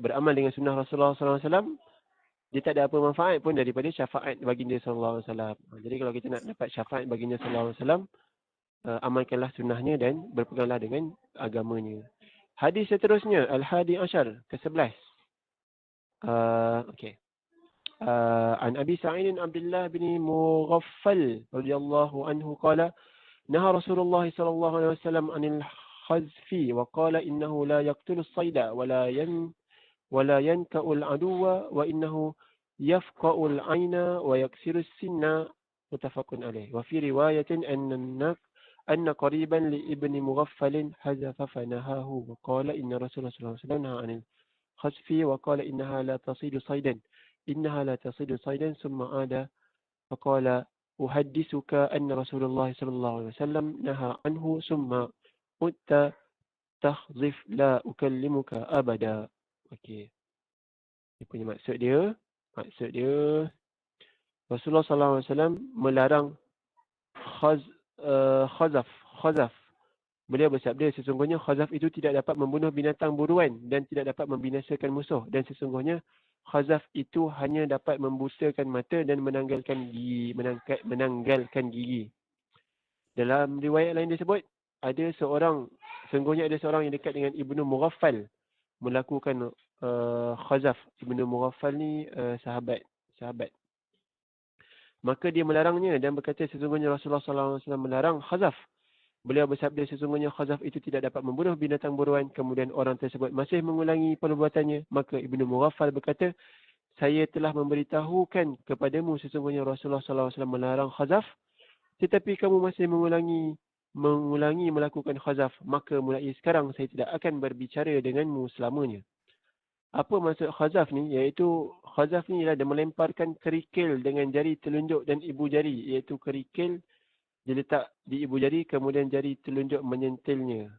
beramal dengan sunnah Rasulullah SAW, dia tak ada apa manfaat pun daripada syafaat baginda sallallahu alaihi wasallam. Jadi kalau kita nak dapat syafaat baginda sallallahu alaihi wasallam, amalkanlah sunnahnya dan berpeganglah dengan agamanya. Hadis seterusnya, Al-Hadi Ashar, ke-11. Okey. An Abi Sa'id Abdullah bin Mughaffal radhiyallahu anhu qala naha Rasulullah sallallahu alaihi wasallam anil khazfi wa qala innahu la yaqtulu as-sayda wa la yanka'u al-aduwa wa innahu yafqa'u al-'ayna wa yaksiru as-sinna muttafaqun alayh. Wa fi riwayatin أن قريبا لابن مغفل حذف فنهاه وقال إن رسول الله صلى الله عليه وسلم نهى عن الخسف وقال إنها لا تصيد صيدا ثم عاد فقال أحدثك أن رسول الله صلى الله عليه وسلم نهى عنه ثم قلت تخذف لا أكلمك أبدا. Okey. Dia punya maksud dia Rasulullah sallallahu alaihi wasallam melarang khazaf. Beliau bersabda, sesungguhnya khazaf itu tidak dapat membunuh binatang buruan dan tidak dapat membinasakan musuh, dan sesungguhnya khazaf itu hanya dapat membutakan mata dan menanggalkan gigi. Dalam riwayat lain disebut, sesungguhnya ada seorang yang dekat dengan Ibnu Mughaffal melakukan khazaf. Ibnu Mughaffal ni sahabat. Maka dia melarangnya dan berkata, sesungguhnya Rasulullah SAW melarang khazaf. Beliau bersabda, sesungguhnya khazaf itu tidak dapat membunuh binatang buruan. Kemudian orang tersebut masih mengulangi perbuatannya. Maka Ibnu Mughaffal berkata, saya telah memberitahukan kepadamu sesungguhnya Rasulullah SAW melarang khazaf, tetapi kamu masih mengulangi melakukan khazaf. Maka mulai sekarang saya tidak akan berbicara denganmu selamanya. Apa maksud khazaf ni? Iaitu khazaf ni ialah dia melemparkan kerikil dengan jari telunjuk dan ibu jari. Iaitu kerikil diletak di ibu jari, kemudian jari telunjuk menyentilnya.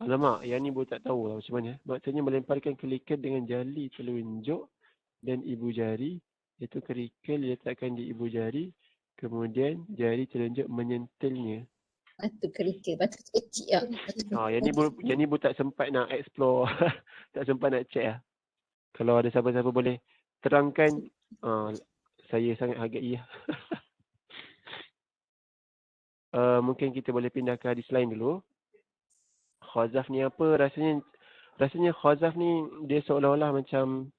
Alamak, yang ni tak tahu lah macam mana. Maksudnya melemparkan kerikil dengan jari telunjuk dan ibu jari. Iaitu kerikil diletakkan di ibu jari, kemudian jari telunjuk menyentilnya. Batu kerikil, batu kecil. Yang ni tak sempat nak explore. Tak sempat nak check lah. Kalau ada siapa-siapa boleh terangkan, saya sangat hargai. Mungkin kita boleh pindah ke hadis lain dulu. Khazaf ni apa? Rasanya khazaf ni dia seolah-olah macam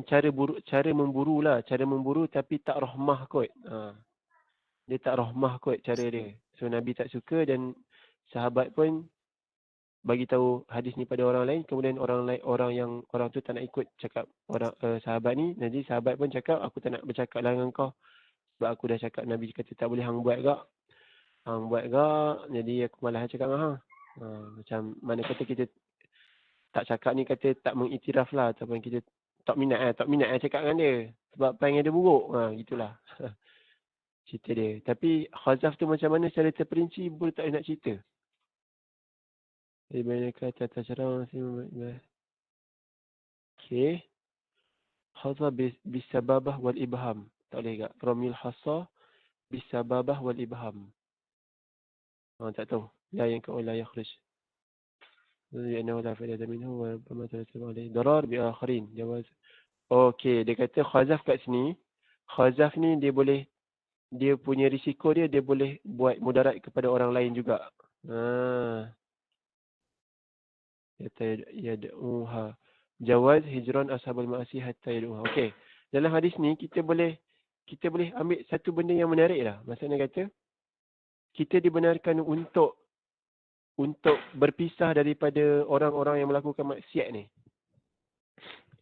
cara memburu lah. Cara memburu tapi tak rahmah kot. Dia tak rahmah kot cara dia. So Nabi tak suka dan sahabat pun bagi tahu hadis ni pada orang lain, kemudian orang tu tak nak ikut cakap sahabat ni. Jadi sahabat pun cakap, aku tak nak bercakap dengan kau sebab aku dah cakap Nabi kata tak boleh hang buat gak. Jadi aku malah cakap dengan hang. Macam mana kata kita tak cakap ni, kata tak mengiktiraf lah, ataupun kita tak minat cakap dengan dia sebab pengen dia buruk. Gitulah. Cerita dia. Tapi khazaf tu macam mana secara terperinci pun tak nak cerita. Banyak kata cerang okey. Khazaf bisababah wal ibham. Tak boleh tak? Ramil hasa bisababah wal ibham. Tak tahu. La yanka la yakhruj. لأنه لا فائدة منه وربما ترتب عليه ضرر بآخرين. جواز. Okey, dia kata khazaf kat sini. Khazaf ni dia punya risiko dia boleh buat mudarat kepada orang lain juga. Yad'uha. Jawaz hijran ashabul ma'asi hatta yad'uha. Okey. Dalam hadis ni kita boleh ambil satu benda yang menarik lah. Maksudnya kata kita dibenarkan untuk berpisah daripada orang-orang yang melakukan maksiat ni.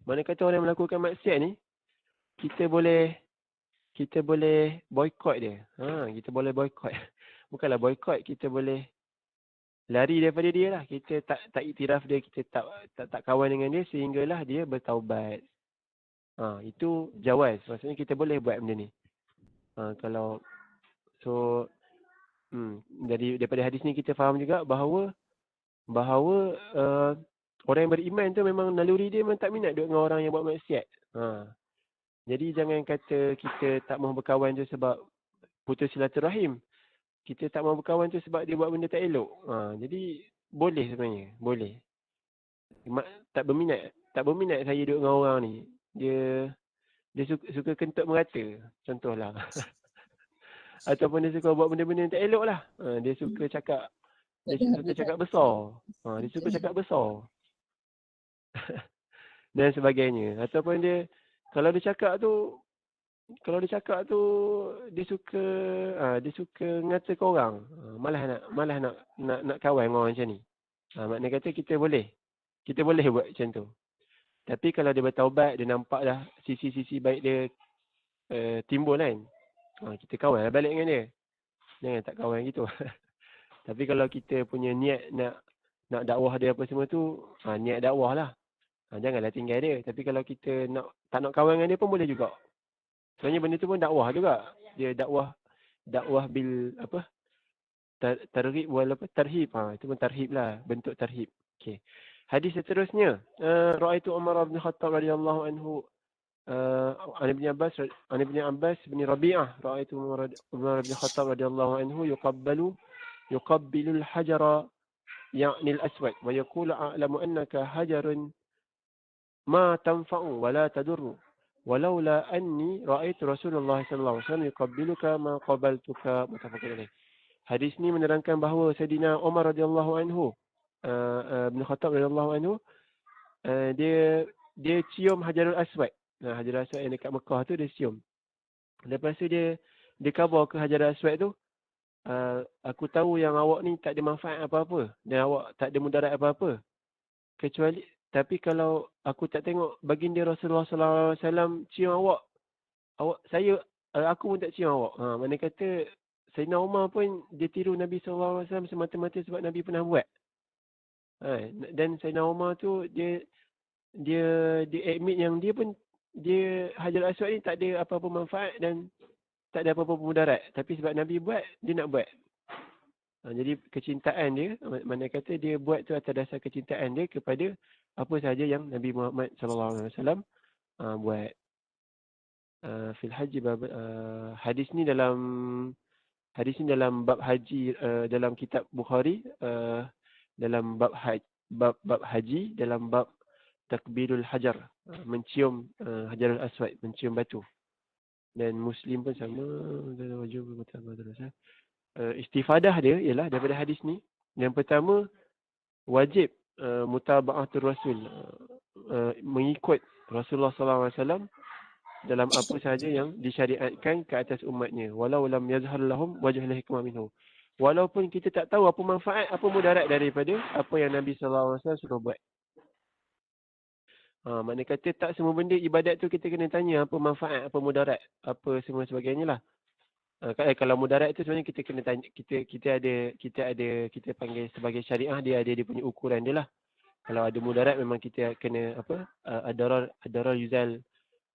Mana kata orang yang melakukan maksiat ni kita boleh boykot dia. Kita boleh boykot. Bukanlah boykot, kita boleh lari daripada dia lah. Kita tak iktiraf dia, kita tak kawan dengan dia sehinggalah dia bertaubat. Itu jawaz. Maksudnya kita boleh buat benda ni. Daripada hadis ni kita faham juga bahawa orang yang beriman tu memang naluri dia memang tak minat duduk dengan orang yang buat maksiat. Jadi jangan kata kita tak mahu berkawan tu sebab putus silaturahim. Kita tak mahu berkawan tu sebab dia buat benda tak elok. Jadi boleh sebenarnya, boleh. Tak tak berminat saya duduk dengan orang ni. Dia suka kentut merata, contohlah. Ataupun dia suka buat benda-benda yang tak elok lah. Dia suka cakap besar. Dia suka cakap besar. Dan sebagainya. Ataupun kalau dia cakap tu dia suka ngata ke orang. Malah nak kawan dengan orang macam ni. Maknanya kata kita boleh buat macam tu. Tapi kalau dia bertaubat, dia nampak dah sisi-sisi baik dia timbul kan. Kita kawan balik dengan dia. Jangan tak kawan gitu. Tapi kalau kita punya niat nak dakwah dia apa semua tu, niat dakwah lah. Janganlah tinggal dia. Tapi kalau kita tak nak kawan dengan dia pun boleh juga. Sebenarnya benda tu pun dakwah juga. Dia dakwah bil apa? Targhib wal tarhib. Itu pun tarhib lah, bentuk tarhib. Okey. Hadis seterusnya, ra'aitu Umar bin Khattab radhiyallahu anhu an ibn Abbas bin Rabi'ah, ra'aitu Umar bin Khattab radhiyallahu anhu yuqabbilu al-hajara ya'ni al-aswad wa yaqulu a'lamu annaka hajarun ma tanfa'u wa la tadurru walaula anni ra'aitu Rasulullah sallallahu alaihi wasallam yuqabbiluka ma qabaltuka, muttafaqun alaih. Hadis ni menerangkan bahawa Saidina Umar radhiyallahu anhu bin Khattab radhiyallahu anhu dia cium Hajarul Aswad. Hajarul Aswad yang dekat Mekah tu dia cium. Lepas tu dia khabar ke Hajarul Aswad tu, aku tahu yang awak ni tak ada manfaat apa-apa dan awak tak ada mudarat apa-apa. Tapi kalau aku tak tengok baginda Rasulullah sallallahu alaihi wasallam cium awak, aku pun tak cium awak. Mana kata Sayyidina Umar pun dia tiru Nabi sallallahu alaihi wasallam semata-mata sebab Nabi pernah buat. Dan Sayyidina Umar tu dia admit yang dia Hajarul Aswad ni tak ada apa-apa manfaat dan tak ada apa-apa mudarat. Tapi sebab Nabi buat, dia nak buat. Jadi kecintaan dia, mana kata dia buat tu atas dasar kecintaan dia kepada apa sahaja yang Nabi Muhammad sallallahu alaihi wasallam buat. Fil haji hadis ni dalam bab haji, dalam kitab Bukhari, dalam bab haji, dalam bab takbirul hajar, mencium Hajarul Aswad, mencium batu. Dan Muslim pun sama, istifadah dia ialah daripada hadis ni. Yang pertama, wajib mutaba'atul Rasul, mengikut Rasulullah sallallahu alaihi wasallam dalam apa sahaja yang disyariatkan ke atas umatnya, walau lam yazhar lahum wajhul hikmah minhu. Walaupun kita tak tahu apa manfaat, apa mudarat daripada apa yang Nabi sallallahu alaihi wasallam suruh buat. Maknanya kata tak semua benda ibadat tu kita kena tanya apa manfaat, apa mudarat, apa semua sebagainya lah. Kalau mudarat tu sebenarnya kita kena tanya, kita panggil sebagai syariah, dia ada dia punya ukuran dia lah. Kalau ada mudarat memang kita kena adarar yuzal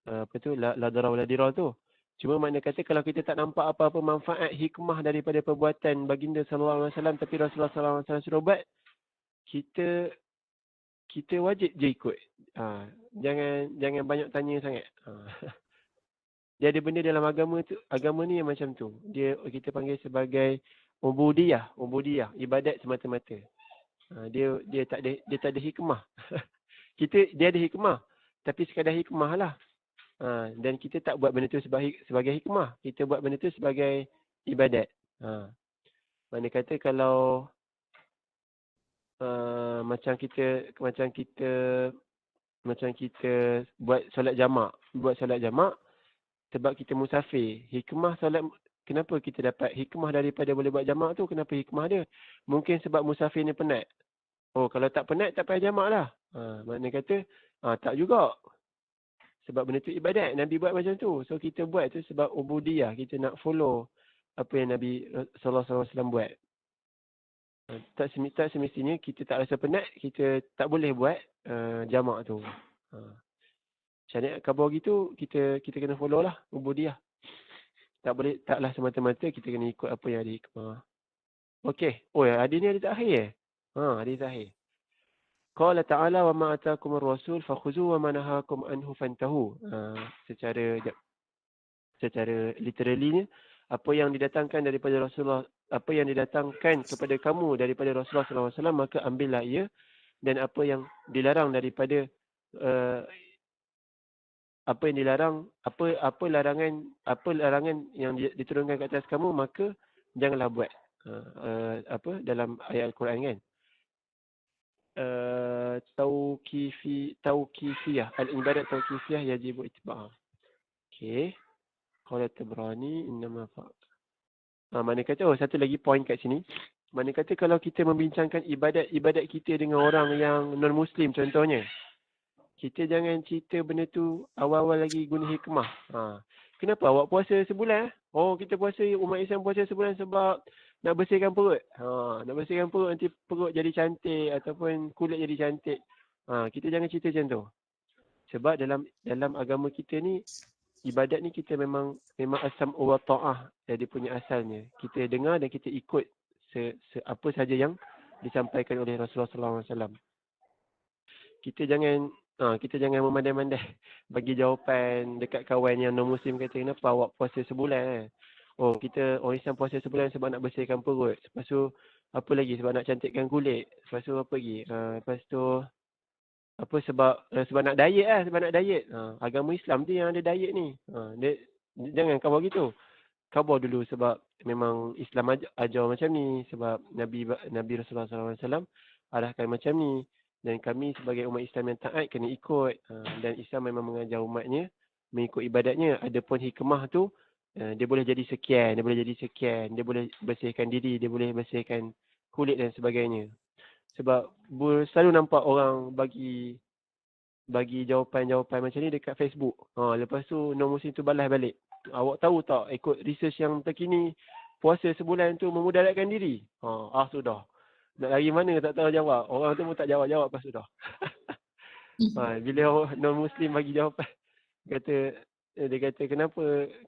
la darar wala dirar tu. Cuma makna kata kalau kita tak nampak apa-apa manfaat, hikmah daripada perbuatan baginda sallallahu alaihi wasallam tapi Rasulullah sallallahu alaihi wasallam suruh buat, kita wajib je ikut. Jangan banyak tanya sangat. Dia ada benda dalam agama ni yang macam tu. Kita panggil sebagai ubudiyah, ibadat semata-mata. Dia tak ada hikmah. Dia ada hikmah, tapi sekadar hikmah lah. Dan kita tak buat benda tu sebagai hikmah. Kita buat benda tu sebagai ibadat. Mana kata kalau macam kita buat solat jamak sebab kita musafir. Hikmah solat, kenapa kita dapat hikmah daripada boleh buat jamak tu? Kenapa hikmah dia? Mungkin sebab musafir ni penat. Kalau tak penat tak payah jamak lah. Maknanya kata tak juga. Sebab benda tu ibadat, Nabi buat macam tu. So kita buat tu sebab ubudiyah, kita nak follow apa yang Nabi sallallahu alaihi wasallam buat. Tak semestinya kita tak rasa penat, kita tak boleh buat jamak tu. Syariat khabar gitu, kita kena follow lah, ubudiyah. Taklah semata-mata kita kena ikut apa yang ada hikmah. Okey. Hadis ni hadis akhir. Hadis akhir. Qala ta'ala wa ma ataakumur rasul fakhuzuhu wa ma nahakum anhu fantahu. Secara literally apa yang didatangkan daripada Rasulullah, apa yang didatangkan kepada kamu daripada Rasulullah sallallahu alaihi wasallam, maka ambillah ia, dan apa yang dilarang daripada apa yang dilarang, apa larangan yang diturunkan ke atas kamu, maka janganlah buat. Dalam ayat Al-Quran kan. Tauqifiyah, al-ibadat tauqifiyah yajibu itiba'ah. Okey. Qala Tabrani innama mana kata, satu lagi poin kat sini. Mana kata kalau kita membincangkan ibadat kita dengan orang yang non-Muslim contohnya, kita jangan cerita benda tu awal-awal lagi guna hikmah. Kenapa awak puasa sebulan? Oh, kita puasa, umat Islam puasa sebulan sebab nak bersihkan perut. Nak bersihkan perut, nanti perut jadi cantik ataupun kulit jadi cantik. Kita jangan cerita macam tu. Sebab dalam agama kita ni, ibadat ni kita memang asam wa ta'ah. Jadi punya asalnya. Kita dengar dan kita ikut apa saja yang disampaikan oleh Rasulullah SAW. Kita jangan memandai-mandai bagi jawapan dekat kawan yang non-Muslim kata, kenapa awak puasa sebulan? Oh, kita orang Islam puasa sebulan sebab nak bersihkan perut. Lepas tu, apa lagi? Sebab nak cantikkan kulit. Lepas tu, apa lagi? Lepas tu, sebab nak diet lah. Sebab nak diet. Agama Islam tu yang ada diet ni. Jangan khabar gitu. Khabar dulu sebab memang Islam ajar macam ni. Sebab Nabi Rasulullah SAW arahkan macam ni. Dan kami sebagai umat Islam yang taat kena ikut. Dan Islam memang mengajar umatnya mengikut ibadatnya. Adapun hikmah tu, dia boleh jadi sekian, dia boleh jadi sekian. Dia boleh bersihkan diri, dia boleh bersihkan kulit dan sebagainya. Sebab selalu nampak orang bagi jawapan-jawapan macam ni dekat Facebook. Lepas tu non-Muslim tu balas balik. Awak tahu tak, ikut research yang terkini, puasa sebulan tu memudaratkan diri. Sudah. Nak lari mana tak tahu jawab. Orang tu pun tak jawab-jawab, lepas tu dah. Bila orang non-Muslim bagi jawapan, dia kata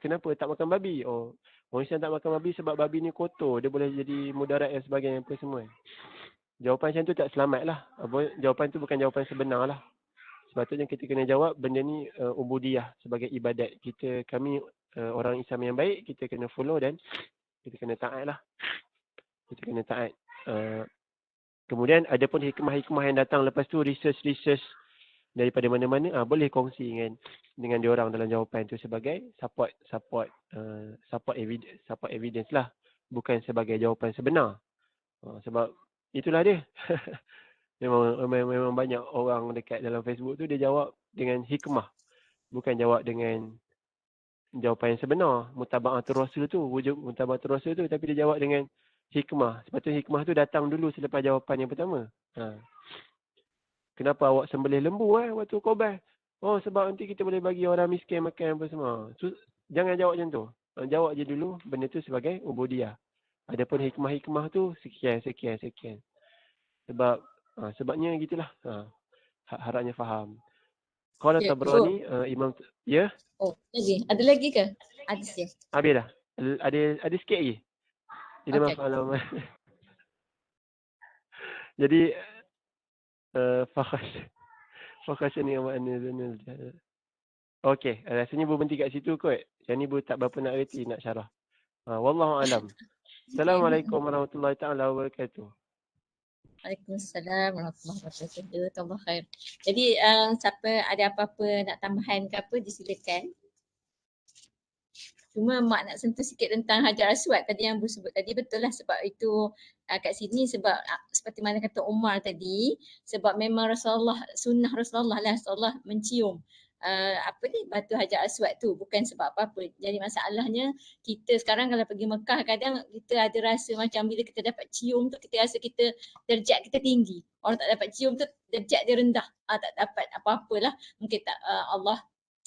kenapa tak makan babi? Orang Islam tak makan babi sebab babi ni kotor. Dia boleh jadi mudarat dan sebagainya apa semua. Jawapan macam tu tak selamat lah. Jawapan tu bukan jawapan sebenar lah. Sepatutnya kita kena jawab benda ni ubudiyah sebagai ibadat. Kami orang Islam yang baik, kita kena follow dan kita kena taat lah. Kita kena taat. Kemudian ada pun hikmah-hikmah yang datang lepas tu, research daripada mana-mana, boleh kongsi dengan diorang dalam jawapan tu sebagai support evidence lah, bukan sebagai jawapan sebenar. Sebab itulah dia. memang banyak orang dekat dalam Facebook tu dia jawab dengan hikmah, bukan jawab dengan jawapan yang sebenar. Mutaba'atul Rasul tu, wujud mutaba'atul Rasul tu, tapi dia jawab dengan hikmah. Sepatutnya hikmah tu datang dulu selepas jawapan yang pertama. Kenapa awak sembelih lembu waktu korban? Sebab nanti kita boleh bagi orang miskin makan apa semua. Jangan jawab macam tu. Jawab je dulu benda tu sebagai ubudiyah. Adapun hikmah-hikmah tu sekian. Sebabnya gitulah. Harapnya faham. Qala Tabrani, Imam lagi. Ada lagi ke? Ada ya. Habis dah. Ada sikit lagi. Ini maaf. Jadi Fakhash ni awak anil. Okey, rasanya berhenti kat situ kot. Yang ni tak berapa nak reti nak syarah. Wallahu alam. Assalamualaikum warahmatullahi taala wabarakatuh. Waalaikumsalam warahmatullahi wabarakatuh. Jazakallah khair. Jadi siapa ada apa-apa nak tambahan ke apa, disilakan. Cuma mak nak sentuh sikit tentang Hajar Aswad tadi yang Bu sebut tadi, betul lah sebab itu kat sini sebab seperti mana kata Umar tadi, sebab memang sunnah Rasulullah lah, Rasulullah mencium batu Hajar Aswad tu, bukan sebab apa-apa. Jadi masalahnya kita sekarang kalau pergi Mekah kadang kita ada rasa macam bila kita dapat cium tu kita rasa kita derajat kita tinggi. Orang tak dapat cium tu derajat dia rendah. Tak dapat apa-apalah. Mungkin tak Allah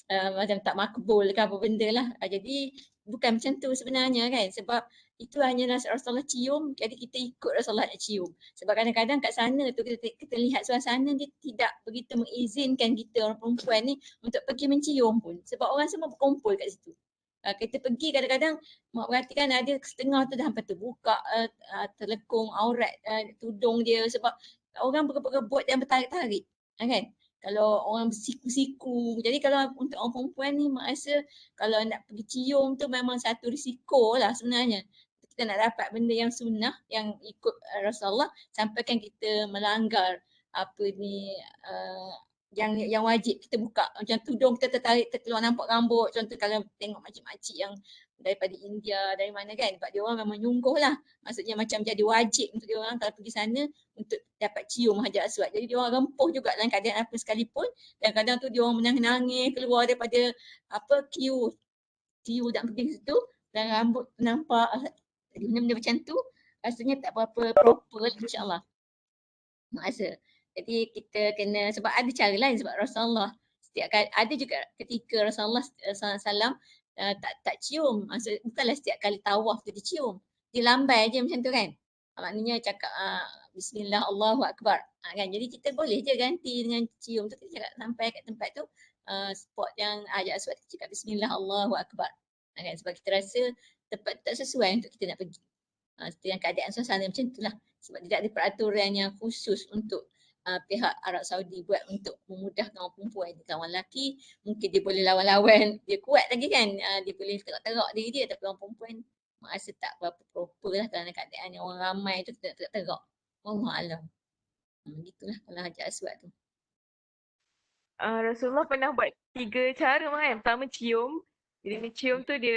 macam tak makbul ke apa benda lah. Jadi bukan macam tu sebenarnya kan. Sebab itu hanyalah Rasulullah cium, jadi kita ikut Rasulullah nak cium. Sebab kadang-kadang kat sana tu kita lihat suasana dia tidak begitu mengizinkan kita orang perempuan ni untuk pergi mencium pun. Sebab orang semua berkumpul kat situ. Kita pergi kadang-kadang mak perhatikan ada setengah tu dah sampai terbuka terlekung aurat tudung dia sebab orang berebut dan bertarik-tarik. Kan? Kalau orang bersiku-siku. Jadi kalau untuk orang perempuan ni mak rasa kalau nak pergi cium tu memang satu risiko lah sebenarnya. Kita nak dapat benda yang sunnah yang ikut Rasulullah sampai kan kita melanggar yang wajib kita buka. Macam tudung kita tertarik terkeluar nampak rambut. Contoh kalau tengok makcik-makcik yang daripada India, dari mana kan. Sebab dia orang memang nyungguh lah. Maksudnya macam jadi wajib untuk dia orang kalau pergi sana untuk dapat cium Hajar Aswad. Jadi dia orang rempuh juga dalam keadaan apa sekalipun. Dan kadang tu dia orang menangis keluar daripada queue nak pergi ke situ. Dan rambut nampak benda-benda macam tu. Rasanya tak berapa proper insyaAllah. Rasa. Jadi kita kena, sebab ada cara lain sebab Rasulullah setiap kali, ada juga ketika Rasulullah SAW tak cium. Maksud bukanlah setiap kali tawaf tu dicium. Dia lambai je macam tu kan. Maknanya cakap Bismillah Allahu Akbar. Kan? Jadi kita boleh je ganti dengan cium tu. Kita cakap sampai kat tempat tu spot yang Hajar Aswad kita cakap Bismillah Allahu Akbar. Kan? Sebab kita rasa tempat tak sesuai untuk kita nak pergi. Seperti yang keadaan suasana macam itulah. Sebab tidak ada peraturan yang khusus untuk pihak Arab Saudi buat untuk memudahkan orang perempuan. Kawan lelaki mungkin dia boleh lawan-lawan, dia kuat lagi kan, dia boleh terak-terak diri dia, tapi orang perempuan rasa tak berapa proper lah dalam keadaan yang orang ramai tu tidak terak-terak. Wallahualam. Gitulah kalau Hajar Aswad tu. Rasulullah pernah buat 3 cara kan. Pertama cium. Bila dia cium tu dia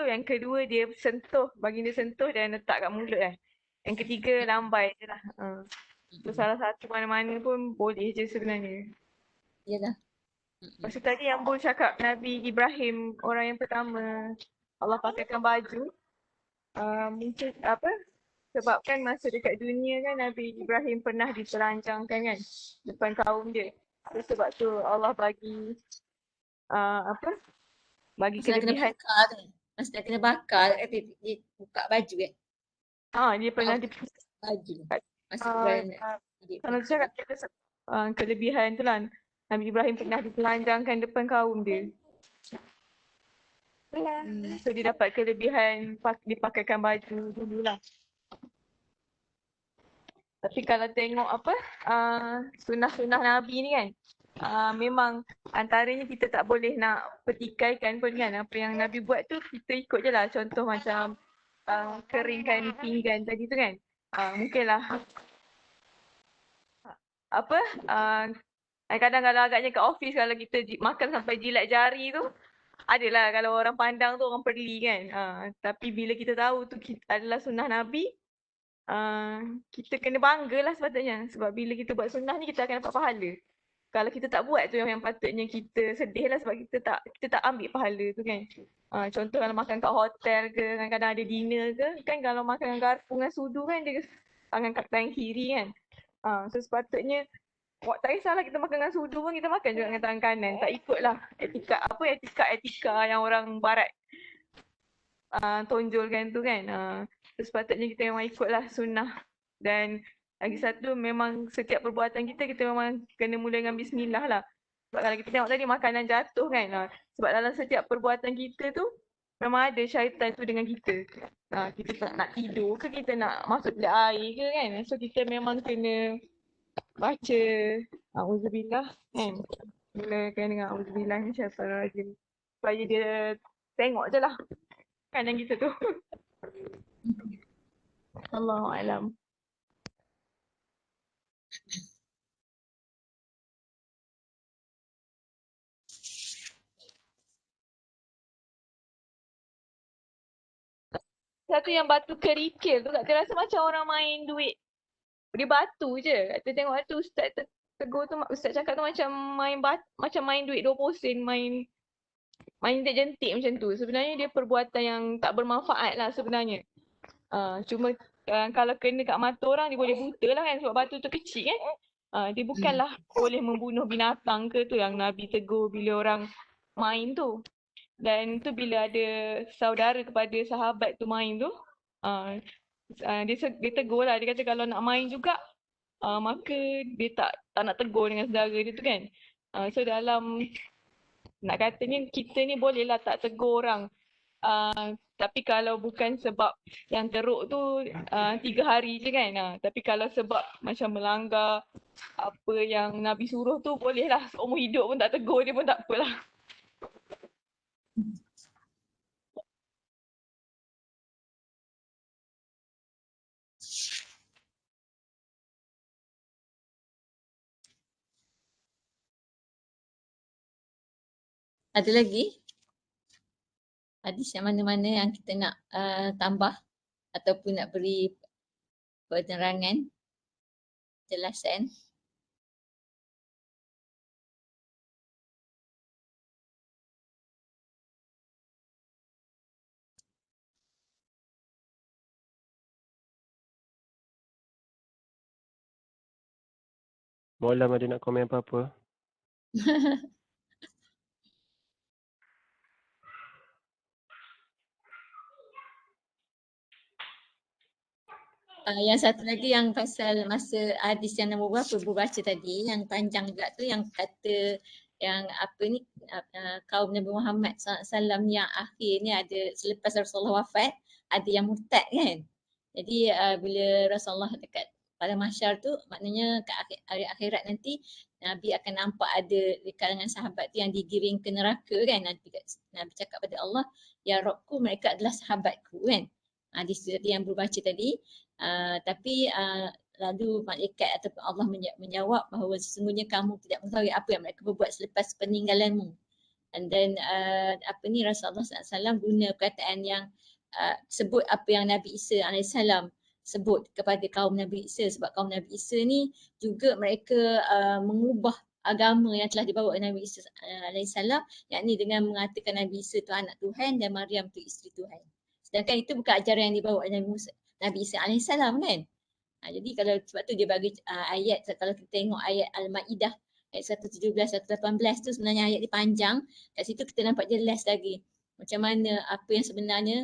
yang kedua dia sentuh, bagi dia sentuh dan letak kat mulut kan. Yang ketiga lambai je lah. So salah satu mana-mana pun boleh je sebenarnya. Yalah. Lepas tu tadi yang Bul cakap Nabi Ibrahim orang yang pertama Allah pakaikan baju. Mungkin sebab kan masa dekat dunia kan Nabi Ibrahim pernah ditelanjangkan kan depan kaum dia. So, sebab tu Allah bagi bagi Masa nak kena kelebihan. bakar tu. Masa nak kena bakar, dia buka baju kan. Dia pernah Baju. Masa kalau cakap kelebihan tu lah. Nabi Ibrahim pernah ditelanjangkan depan kaum dia. So dia dapat kelebihan dipakaikan baju dululah. Tapi kalau tengok sunnah-sunnah Nabi ni kan, memang antaranya kita tak boleh nak petikaikan pun kan. Apa yang Nabi buat tu kita ikut je lah. Contoh macam keringkan pinggan tadi tu kan. Mungkinlah kadang kalau agaknya kat office kalau kita makan sampai jilat jari tu, adalah kalau orang pandang tu orang perli kan. Tapi bila kita tahu tu adalah sunnah Nabi, kita kena banggalah sepatutnya. Sebab bila kita buat sunnah ni kita akan dapat pahala. Kalau kita tak buat tu yang patutnya kita sedih lah sebab kita tak ambil pahala tu kan. Contoh kalau makan kat hotel ke, kadang-kadang ada dinner ke, kan kalau makan dengan garpu dengan sudu kan dia tangan kiri kan. So sepatutnya tak kisahlah kita makan dengan sudu pun kita makan juga dengan tangan kanan. Tak ikutlah etika yang orang barat tonjolkan tu kan. So sepatutnya kita memang ikutlah sunnah. Dan lagi satu memang setiap perbuatan kita memang kena mula dengan bismillah lah. Sebab kalau kita tengok tadi makanan jatuh kan. Sebab dalam setiap perbuatan kita tu memang ada syaitan tu dengan kita. Kita nak tidur ke kita nak masuk bilik air ke kan. So kita memang kena baca Auzubillah kan. Mulakan dengan Auzubillah ni syaitanirrajim. Supaya dia tengok je lah kanan kita tu. Allahualam. Satu yang batu kerikil tu Kak rasa macam orang main duit. Dia batu je. Kak tengok tu Ustaz tegur tu, Ustaz cakap tu macam main duit 20 sen, main jentik macam tu. Sebenarnya dia perbuatan yang tak bermanfaat lah sebenarnya. Cuma kalau kena kat mata orang dia boleh buta lah kan sebab batu tu kecil kan. Dia bukanlah boleh membunuh binatang ke tu yang Nabi tegur bila orang main tu. Dan tu bila ada saudara kepada sahabat tu main tu, dia tegur lah. Dia kata kalau nak main juga, maka dia tak nak tegur dengan saudara dia tu kan. So dalam nak katanya kita ni bolehlah tak tegur orang. Tapi kalau bukan sebab yang teruk tu 3 hari je kan. Tapi kalau sebab macam melanggar apa yang Nabi suruh tu bolehlah seumur hidup pun tak tegur dia pun tak apalah. Ada lagi hadis yang mana-mana yang kita nak tambah ataupun nak beri penerangan, jelasan? Mualam ada nak komen apa-apa? Yang satu lagi yang pasal masa hadis yang nombor berapa baca tadi, yang panjang juga tu, yang kata yang apa ni, kaum Nabi Muhammad SAW yang akhir ni ada selepas Rasulullah wafat, ada yang murtad kan. Jadi bila Rasulullah dekat pada mahsyar tu, maknanya ke hari akhirat nanti Nabi akan nampak ada di kalangan sahabat tu yang digiring ke neraka kan. Nabi cakap pada Allah, ya Rabbku, mereka adalah sahabatku kan. Hadis tadi yang berbaca tadi. Tapi lalu malaikat ataupun Allah menjawab bahawa sesungguhnya kamu tidak mengetahui apa yang mereka berbuat selepas peninggalanmu. And then Rasulullah SAW guna perkataan yang sebut apa yang Nabi Isa AS sebut kepada kaum Nabi Isa, sebab kaum Nabi Isa ni juga mereka mengubah agama yang telah dibawa oleh Nabi Isa AS, yakni dengan mengatakan Nabi Isa tu anak Tuhan dan Maryam tu isteri Tuhan. Sedangkan itu bukan ajaran yang dibawa oleh Nabi Isa AS kan. Jadi kalau sebab tu dia bagi ayat, kalau kita tengok ayat Al-Ma'idah ayat 117, 118 tu sebenarnya ayat dia panjang. Kat situ kita nampak jelas lagi macam mana apa yang sebenarnya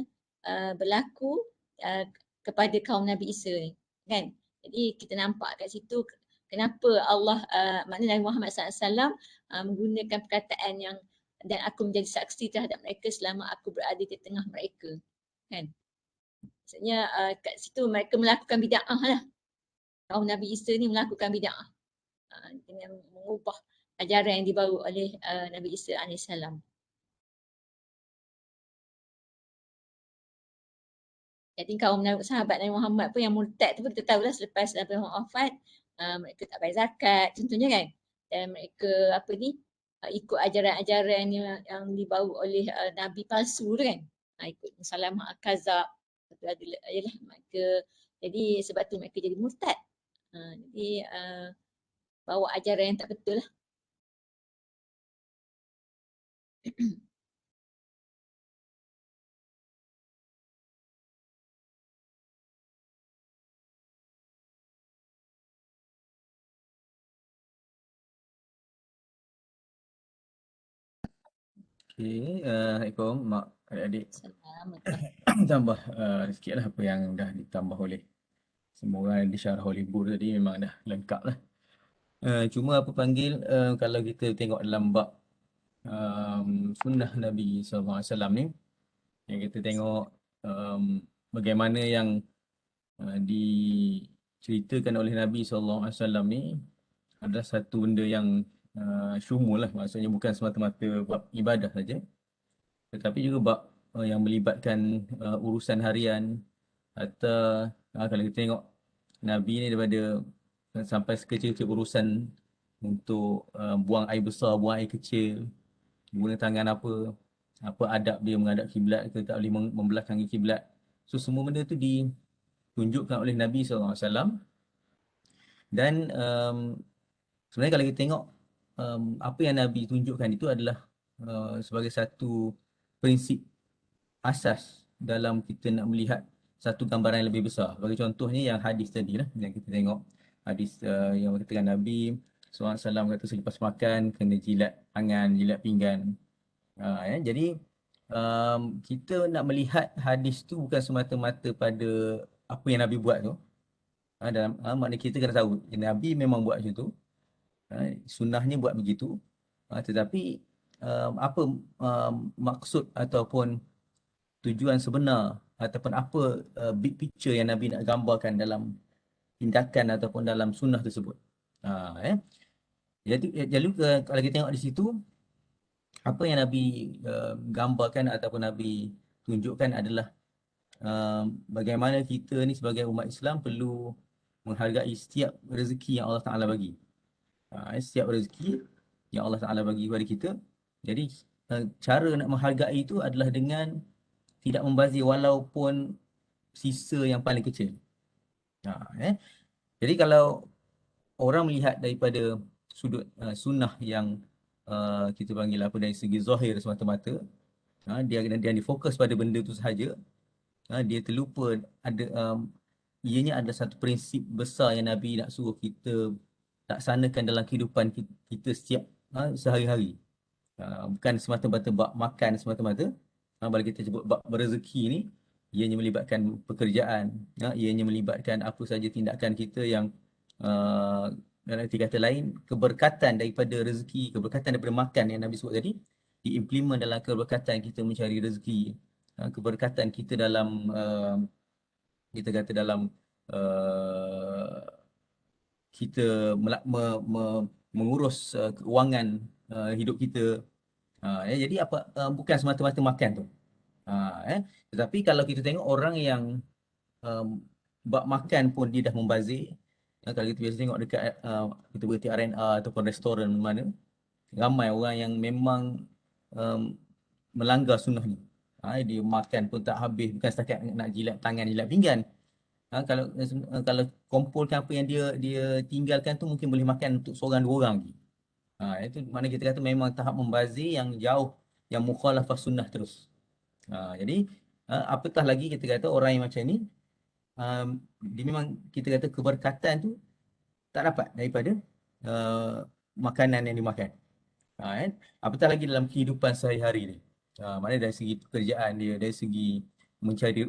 berlaku kepada kaum Nabi Isa ni kan. Jadi kita nampak kat situ kenapa Allah, maknanya Nabi Muhammad SAW menggunakan perkataan yang dan aku menjadi saksi terhadap mereka selama aku berada di tengah mereka kan. Maksudnya kat situ mereka melakukan bid'ah lah. Kaum Nabi Isa ni melakukan bid'ah dengan mengubah ajaran yang dibawa oleh Nabi Isa AS. Jadi kaum sahabat Nabi Muhammad pun yang murtad tu pun kita tahulah selepas Nabi Muhammad wafat, mereka tak bayar zakat contohnya kan. Dan mereka ikut ajaran-ajaran yang dibawa oleh Nabi palsu tu kan. Ikut Musalamah Al-Kazab. Adalah mereka, jadi sebab tu mereka jadi murtad. Jadi bawa ajaran yang tak betul lah. Okey, Assalamualaikum mak adik-adik. Assalamualaikum. Tambah sikit lah apa yang dah ditambah oleh semua orang di syarah oleh Bur tadi, memang dah lengkap lah. Cuma apa panggil, kalau kita tengok dalam bab sunnah Nabi SAW ni, yang kita tengok bagaimana yang diceritakan oleh Nabi SAW ni adalah satu benda yang syumul lah, maksudnya bukan semata-mata bab ibadah saja, tetapi juga bab yang melibatkan urusan harian, atau kalau kita tengok Nabi ni daripada sampai sekecil-kecil urusan untuk buang air besar, buang air kecil, guna tangan apa adab dia menghadap kiblat ke, tak boleh membelakangi kiblat. So semua benda tu ditunjukkan oleh Nabi SAW. Dan sebenarnya kalau kita tengok apa yang Nabi tunjukkan itu adalah sebagai satu prinsip asas dalam kita nak melihat satu gambaran yang lebih besar. Bagi contohnya yang hadis tadi lah, yang kita tengok hadis yang katakan Nabi SAW kata selepas makan kena jilat tangan, jilat pinggan. Jadi kita nak melihat hadis tu bukan semata-mata pada apa yang Nabi buat tu. Maknanya kita kena tahu Nabi memang buat macam tu, sunnahnya buat begitu, tetapi apa maksud ataupun tujuan sebenar ataupun apa big picture yang Nabi nak gambarkan dalam tindakan ataupun dalam sunnah tersebut. Jadi kalau kita tengok di situ, apa yang Nabi gambarkan ataupun Nabi tunjukkan adalah bagaimana kita ni sebagai umat Islam perlu menghargai setiap rezeki yang Allah Ta'ala bagi. Setiap rezeki yang Allah Ta'ala bagi kepada kita. Jadi cara nak menghargai itu adalah dengan tidak membazir walaupun sisa yang paling kecil. Jadi kalau orang melihat daripada sudut sunnah yang kita panggil apa dari segi zahir semata-mata, dia difokus pada benda itu sahaja, dia terlupa ada ianya adalah satu prinsip besar yang Nabi nak suruh kita laksanakan dalam kehidupan kita setiap sehari-hari. Bukan semata-mata bab makan semata-mata. Bila kita sebut bab berezeki ni, ianya melibatkan pekerjaan, ianya melibatkan apa saja tindakan kita yang dalam arti kata lain, keberkatan daripada rezeki, keberkatan daripada makan yang Nabi sebut tadi, diimplement dalam keberkatan kita mencari rezeki, keberkatan kita dalam kita kata dalam kita mengurus keuangan hidup kita. Jadi bukan semata-mata makan tu. Tetapi kalau kita tengok orang yang bab makan pun dia dah membazir. Kalau kita biasa tengok dekat kita berhenti R&R ataupun restoran mana, ramai orang yang memang melanggar sunnah ni. Dia makan pun tak habis, bukan setakat nak jilat tangan, jilat pinggan. Kalau kumpulkan apa yang dia tinggalkan tu mungkin boleh makan untuk seorang dua orang lagi. Itu mana kita kata memang tahap membazir yang jauh, yang mukhalafah sunnah terus. Jadi apatah lagi kita kata orang yang macam ni, dia memang kita kata keberkatan tu tak dapat daripada makanan yang dimakan. Apatah lagi dalam kehidupan sehari-hari ni. Mana dari segi pekerjaan dia, dari segi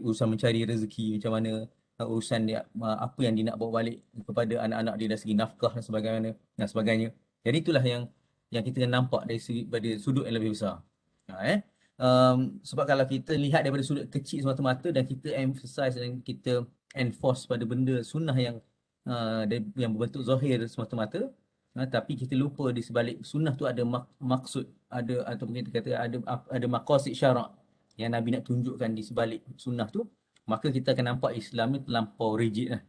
urusan mencari rezeki, macam mana urusan dia, apa yang dia nak bawa balik kepada anak-anak dia dari segi nafkah dan sebagainya. Jadi itulah yang kita nampak dari segi pada sudut yang lebih besar. Sebab kalau kita lihat daripada sudut kecil semata-mata dan kita emphasize dan kita enforce pada benda sunnah yang berbentuk zahir semata-mata, tapi kita lupa di sebalik sunnah tu ada maksud, ada atau kita kata ada maqasid syarak yang Nabi nak tunjukkan di sebalik sunnah tu, maka kita akan nampak Islam ni terlampau rigid lah.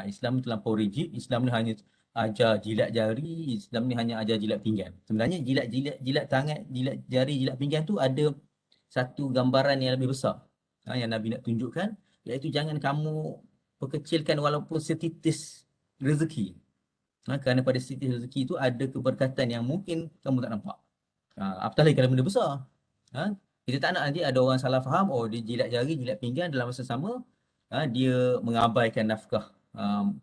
Islam ni terlampau rigid. Islam ni hanya ajar jilat jari, Islam ni hanya ajar jilat pinggan. Sebenarnya jilat tangan, jilat jari, jilat pinggan tu ada satu gambaran yang lebih besar yang Nabi nak tunjukkan, iaitu jangan kamu perkecilkan walaupun setitis rezeki. Kerana pada setitis rezeki itu ada keberkatan yang mungkin kamu tak nampak. Apatah lagi kalau benda besar. Kita tak nak nanti ada orang salah faham, dia jilat jari, jilat pinggan, dalam masa sama dia mengabaikan nafkah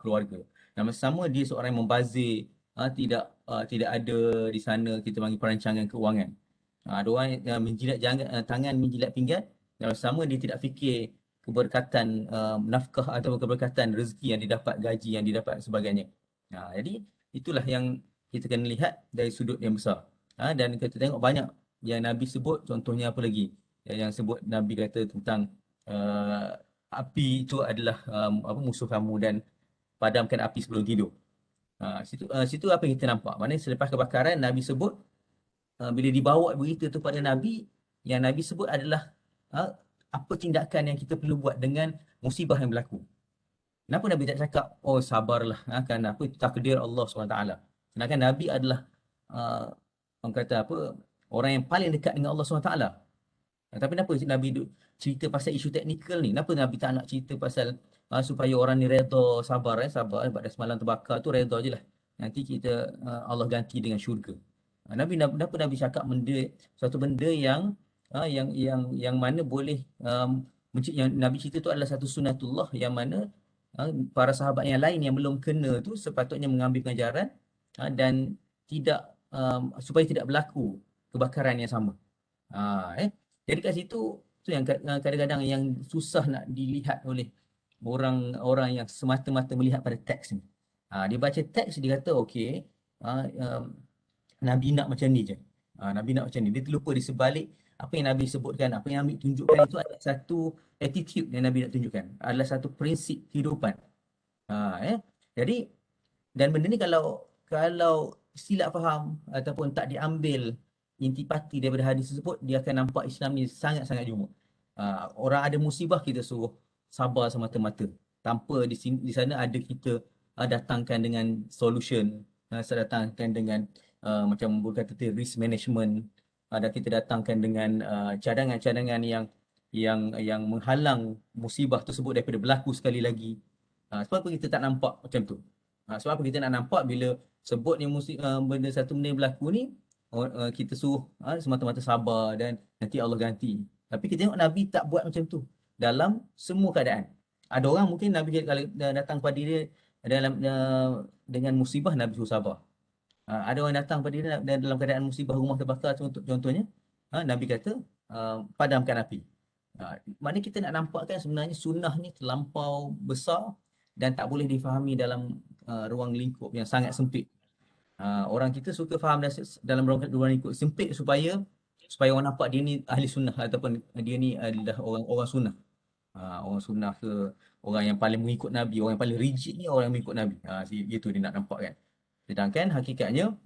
keluarga. Dalam masa sama dia seorang yang membazir, tidak ada di sana kita panggil perancangan keuangan. Ada orang yang menjilat tangan, menjilat pinggan, dalam masa sama dia tidak fikir keberkatan nafkah atau keberkatan rezeki yang didapat, gaji yang didapat sebagainya. Jadi itulah yang kita kena lihat dari sudut yang besar. Dan kita tengok banyak yang Nabi sebut, contohnya apa lagi? Yang sebut Nabi kata tentang api itu adalah musuh kamu dan padamkan api sebelum tidur. Situ apa yang kita nampak? Maknanya selepas kebakaran Nabi sebut, bila dibawa berita tu pada Nabi, yang Nabi sebut adalah apa tindakan yang kita perlu buat dengan musibah yang berlaku. Kenapa Nabi tak cakap, sabarlah, kerana apa, takdir Allah SWT. Sedangkan Nabi adalah orang kata apa, orang yang paling dekat dengan Allah SWT. Tapi kenapa Nabi cerita pasal isu teknikal ni? Kenapa Nabi tak nak cerita pasal supaya orang ni redha, sabar pada semalam terbakar tu redha je lah. Nanti kita Allah ganti dengan syurga. Kenapa Nabi cakap suatu benda yang mana boleh yang Nabi cerita tu adalah satu sunnatullah yang mana para sahabat yang lain yang belum kena tu sepatutnya mengambil pengajaran dan tidak supaya tidak berlaku kebakaran yang sama. Jadi kat situ tu yang kadang-kadang yang susah nak dilihat oleh orang yang semata-mata melihat pada teks ni. Dia baca teks, dia kata okey, Nabi nak macam ni je. Nabi nak macam ni. Dia terlupa di sebalik apa yang Nabi sebutkan, apa yang Nabi tunjukkan itu adalah satu attitude yang Nabi nak tunjukkan. Adalah satu prinsip kehidupan. Jadi, dan benda ni kalau silap faham ataupun tak diambil intipati daripada hadis tersebut, dia akan nampak Islam ni sangat-sangat jumuk. Orang ada musibah, kita suruh sabar semata-mata. Tanpa di sana ada kita datangkan dengan solution, datangkan dengan macam berkata risk management, dan kita datangkan dengan cadangan-cadangan yang menghalang musibah tersebut daripada berlaku sekali lagi. Sebab apa kita tak nampak macam tu? Sebab apa kita nak nampak bila sebut yang satu benda yang berlaku ni, kita suruh semata-mata sabar dan nanti Allah ganti. Tapi kita tengok Nabi tak buat macam tu dalam semua keadaan. Ada orang mungkin Nabi kalau datang pada dia dengan musibah, Nabi suruh sabar. Ada orang datang pada dia dalam keadaan musibah, rumah terbakar contohnya, Nabi kata padamkan api. Maknanya kita nak nampakkan sebenarnya sunnah ni terlampau besar dan tak boleh difahami dalam ruang lingkup yang sangat sempit. Orang kita suka faham dalam ruang lingkup sempit supaya orang nampak dia ni ahli sunnah ataupun dia ni adalah orang sunnah. Orang sunnah ke orang yang paling mengikut Nabi, orang yang paling rigid ni orang yang mengikut Nabi. Itu dia nak nampak kan. Sedangkan hakikatnya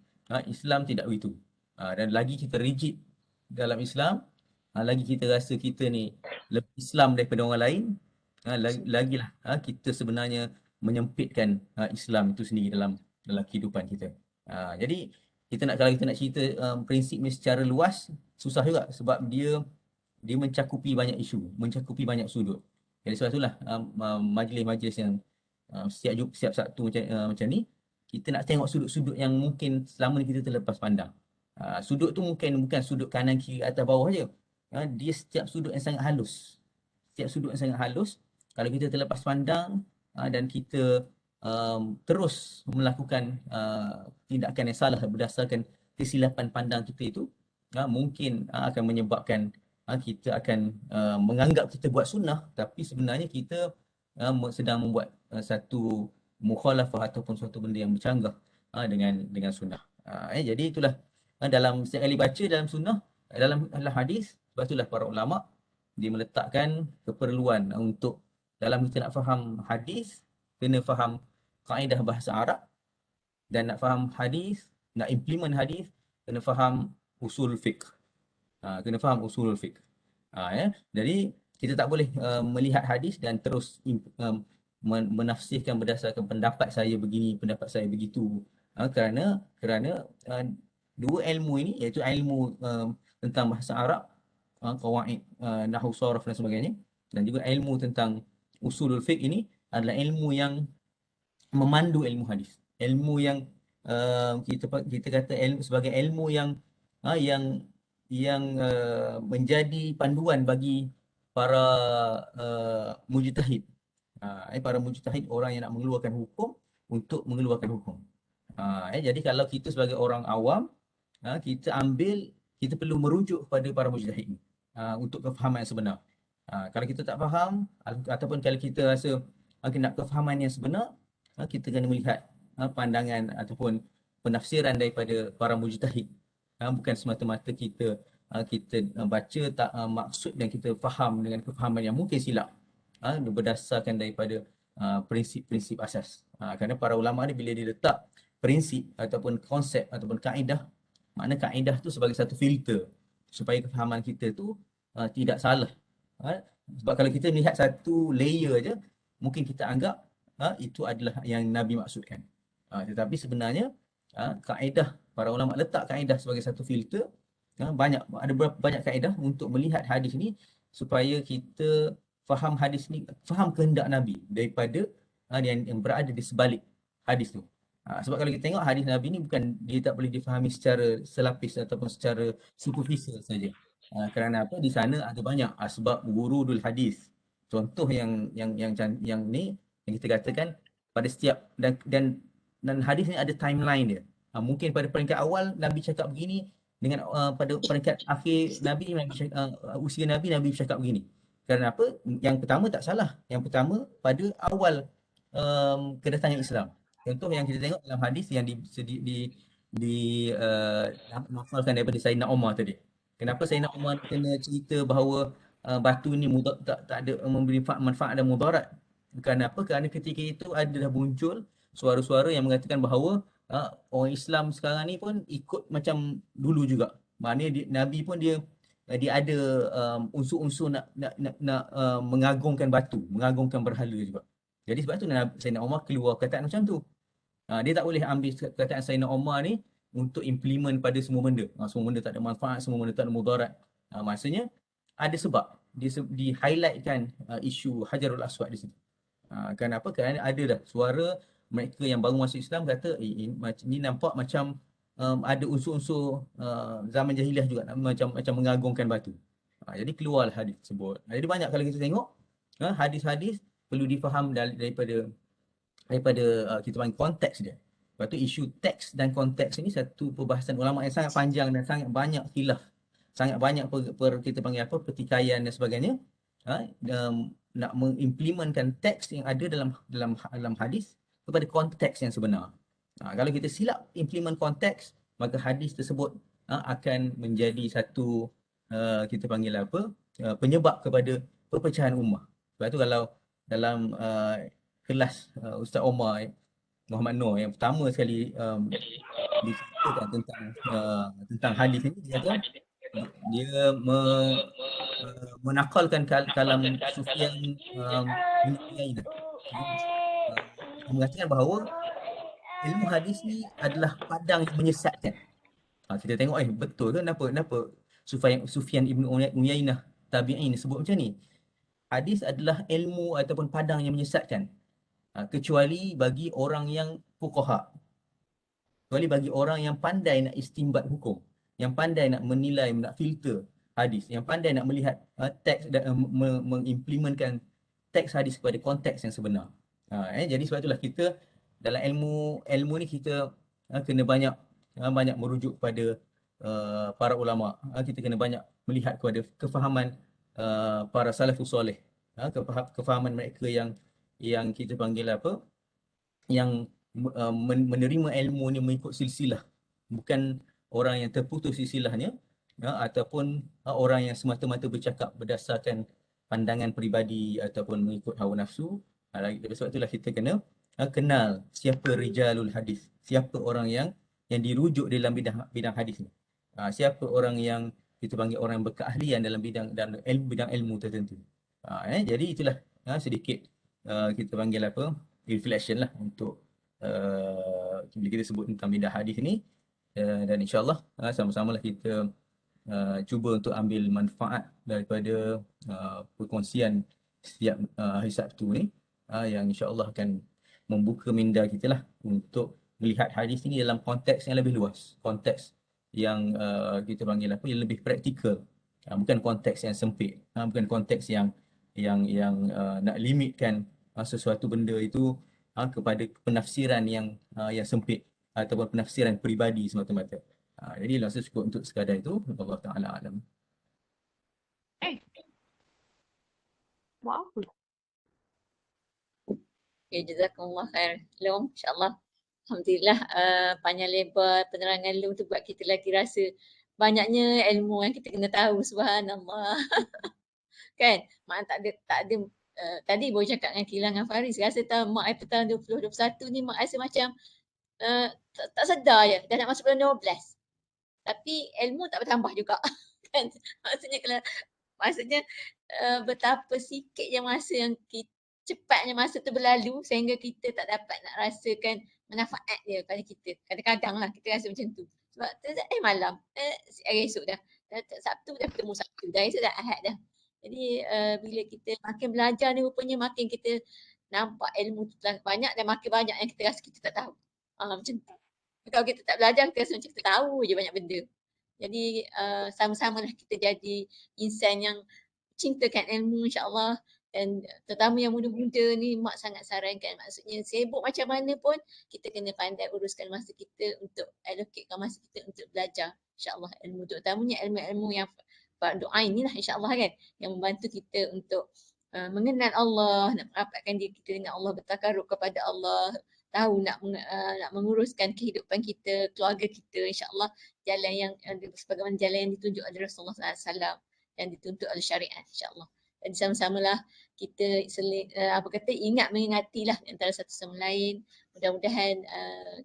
Islam tidak begitu. Dan lagi kita rigid dalam Islam, lagi kita rasa kita ni lebih Islam daripada orang lain, lagilah kita sebenarnya menyempitkan Islam itu sendiri dalam kehidupan kita. Jadi kalau kita nak cerita prinsip ni secara luas, susah juga sebab dia mencakupi banyak isu, mencakupi banyak sudut. Jadi sebab itulah majlis-majlis yang setiap Sabtu macam ni, kita nak tengok sudut-sudut yang mungkin selama ni kita terlepas pandang. Sudut tu bukan sudut kanan kiri atas bawah je. Dia setiap sudut yang sangat halus. Setiap sudut yang sangat halus, kalau kita terlepas pandang dan kita terus melakukan tindakan yang salah berdasarkan kesilapan pandang kita itu, mungkin akan menyebabkan kita akan menganggap kita buat sunnah, tapi sebenarnya kita sedang membuat satu mukhalafah ataupun suatu benda yang bercanggah dengan sunnah. Jadi itulah dalam setiap kali baca dalam sunnah, dalam hadis, sebab itulah para ulama dia meletakkan keperluan untuk dalam kita nak faham hadis, kena faham kaedah bahasa Arab, dan nak faham hadis, nak implement hadis, kena faham usul fiqh. Kena faham usul fiqh. Jadi kita tak boleh melihat hadis dan terus menafsirkan berdasarkan pendapat saya begini, pendapat saya begitu. Kerana dua ilmu ini, iaitu ilmu tentang bahasa Arab, qawaid, nahwu, sarf dan sebagainya, dan juga ilmu tentang usulul fiqh ini adalah ilmu yang memandu ilmu hadis. Ilmu yang kita kata ilmu sebagai ilmu yang menjadi panduan bagi para mujtahid. Para mujtahid, orang yang nak mengeluarkan hukum untuk mengeluarkan hukum. Jadi kalau kita sebagai orang awam, kita perlu merujuk kepada para mujtahid untuk kefahaman yang sebenar. Kalau kita tak faham ataupun kalau kita rasa nak kefahaman yang sebenar, kita kena melihat pandangan ataupun penafsiran daripada para mujtahid. Bukan semata-mata kita baca tak maksud dan kita faham dengan kefahaman yang mungkin silap, berdasarkan daripada prinsip-prinsip asas. Kerana para ulama ni bila dia letak prinsip ataupun konsep ataupun kaedah, makna kaedah tu sebagai satu filter supaya kefahaman kita tu tidak salah. Sebab kalau kita melihat satu layer je, mungkin kita anggap itu adalah yang Nabi maksudkan. Tetapi sebenarnya kaedah, para ulama letak kaedah sebagai satu filter. Ada banyak kaedah untuk melihat hadis ni supaya kita faham hadis ni, faham kehendak Nabi daripada yang berada di sebalik hadis tu. Sebab kalau kita tengok hadis Nabi ni bukan, dia tak boleh difahami secara selapis ataupun secara superficial saja. Kerana apa? Di sana ada banyak asbab wurudul hadis. Contoh yang ni yang kita katakan pada setiap dan hadis ni ada timeline dia. Mungkin pada peringkat awal Nabi cakap begini, dengan pada peringkat akhir Nabi usia Nabi bercakap begini. Kerana apa? Yang pertama tak salah. Yang pertama pada awal kedatangan Islam. Contoh yang kita tengok dalam hadis yang nafalkan daripada Sayyidina Umar tadi. Kenapa Sayyidina Umar kena cerita bahawa batu ni tak ada memberi manfaat dan mudarat? Kerana apa? Kerana ketika itu adalah muncul suara-suara yang mengatakan bahawa orang Islam sekarang ni pun ikut macam dulu juga. Maknanya Nabi pun dia ada unsur-unsur nak mengagungkan batu, mengagungkan berhala juga. Jadi sebab tu Sayyidina Umar keluar perkataan macam tu. Dia tak boleh ambil perkataan Sayyidina Umar ni untuk implement pada semua benda. Semua benda tak ada manfaat, semua benda tak ada mudarat. Maksudnya ada sebab di highlightkan isu Hajarul Aswad di situ. Kenapa? Kerana ada dah suara mereka yang baru masuk Islam kata ini nampak macam ada unsur-unsur zaman jahiliah juga, macam mengagungkan batu. Jadi keluarlah hadis tersebut. Jadi banyak kalau kita tengok hadis-hadis perlu difaham daripada kita panggil konteks dia. Lepas tu isu teks dan konteks ini satu perbahasan ulama yang sangat panjang dan sangat banyak khilaf. Sangat banyak kita panggil pertikaian dan sebagainya. Nak mengimplementkan teks yang ada dalam hadis kepada konteks yang sebenar. Kalau kita silap implement konteks, maka hadis tersebut akan menjadi satu kita panggil penyebab kepada perpecahan ummah. Sebab tu kalau dalam kelas Ustaz Omar Muhammad Noor yang pertama sekali diceritakan tentang hadis ini, dia menakalkan kalam Sufyan bin Uyainah. Dia mengatakan bahawa ilmu hadis ni adalah padang yang menyesatkan. Kita tengok betul ke kenapa Sufyan ibn Uyainah tabi'in sebut macam ni. Hadis adalah ilmu ataupun padang yang menyesatkan. Kecuali bagi orang yang fuqaha. Kecuali bagi orang yang pandai nak istinbat hukum, yang pandai nak menilai, nak filter hadis, yang pandai nak melihat teks dan mengimplementkan teks hadis kepada konteks yang sebenar. Jadi sebab itulah kita dalam ilmu ni kita kena banyak merujuk kepada para ulama. Kita kena banyak melihat kepada kefahaman para salafus soleh, kefahaman mereka yang kita panggil yang menerima ilmu ni mengikut silsilah, bukan orang yang terputus silsilahnya ataupun orang yang semata-mata bercakap berdasarkan pandangan peribadi ataupun mengikut hawa nafsu. Sebab itulah kita kena kenal siapa rijalul hadis, siapa orang yang dirujuk dalam bidang hadis ni, siapa orang yang kita panggil orang yang berkeahlian dalam bidang ilmu tertentu. Jadi itulah sedikit kita panggil reflection lah untuk bila kita sebut tentang bidang hadis ni, dan insyaAllah sama-samalah kita cuba untuk ambil manfaat daripada perkongsian setiap hari Sabtu ni, yang insyaAllah akan membuka minda kita lah untuk melihat hadis ni dalam konteks yang lebih luas, konteks yang kita panggil yang lebih praktikal, bukan konteks yang sempit, bukan konteks yang nak limitkan sesuatu benda itu kepada penafsiran yang sempit ataupun penafsiran peribadi semata-mata. Jadi rasa cukup untuk sekadar itu. Allah Ta'ala alam. Buat apa? Okay, jazakumullah khair. Long, insyaAllah. Alhamdulillah, panjang lebar penerangan Long tu buat kita lagi rasa banyaknya ilmu yang kita kena tahu. Subhanallah. Kan? Mak tak ada tadi baru cakap dengan Kilang dengan Faris, rasa mak I tahun 2021 ni mak rasa macam tak sedar je dah nak masuk bulan 12. Tapi ilmu tak bertambah juga. Kan? Maksudnya betapa sikitnya masa yang cepatnya masa tu berlalu sehingga kita tak dapat nak rasakan manfaat dia pada kita. Kadang-kadang lah kita rasa macam tu. Sebab malam, hari esok dah. Sabtu dah ketemu Sabtu, dah esok dah Ahad dah. Jadi bila kita makin belajar ni rupanya makin kita nampak ilmu tu banyak dan makin banyak yang kita rasa kita tak tahu. Macam tu. Kalau kita tak belajar kita rasa macam kita tahu je banyak benda. Jadi sama-samalah kita jadi insan yang cintakan ilmu insya-Allah, dan terutama yang muda-muda ni mak sangat sarankan, maksudnya sibuk macam mana pun kita kena pandai uruskan masa kita untuk allocatekan masa kita untuk belajar insya-Allah ilmu, terutamanya ilmu-ilmu yang fardu ain ni lah insya-Allah kan, yang membantu kita untuk mengenal Allah, nak merapatkan diri kita dengan Allah, bertakarub kepada Allah, tahu nak menguruskan kehidupan kita, keluarga kita insya-Allah, jalan yang sebagaimana jalan yang ditunjuk oleh Rasulullah SAW yang dituntut oleh syariat insya-Allah. Dan sama-samalah kita ingat mengingatilah antara satu sama lain. Mudah-mudahan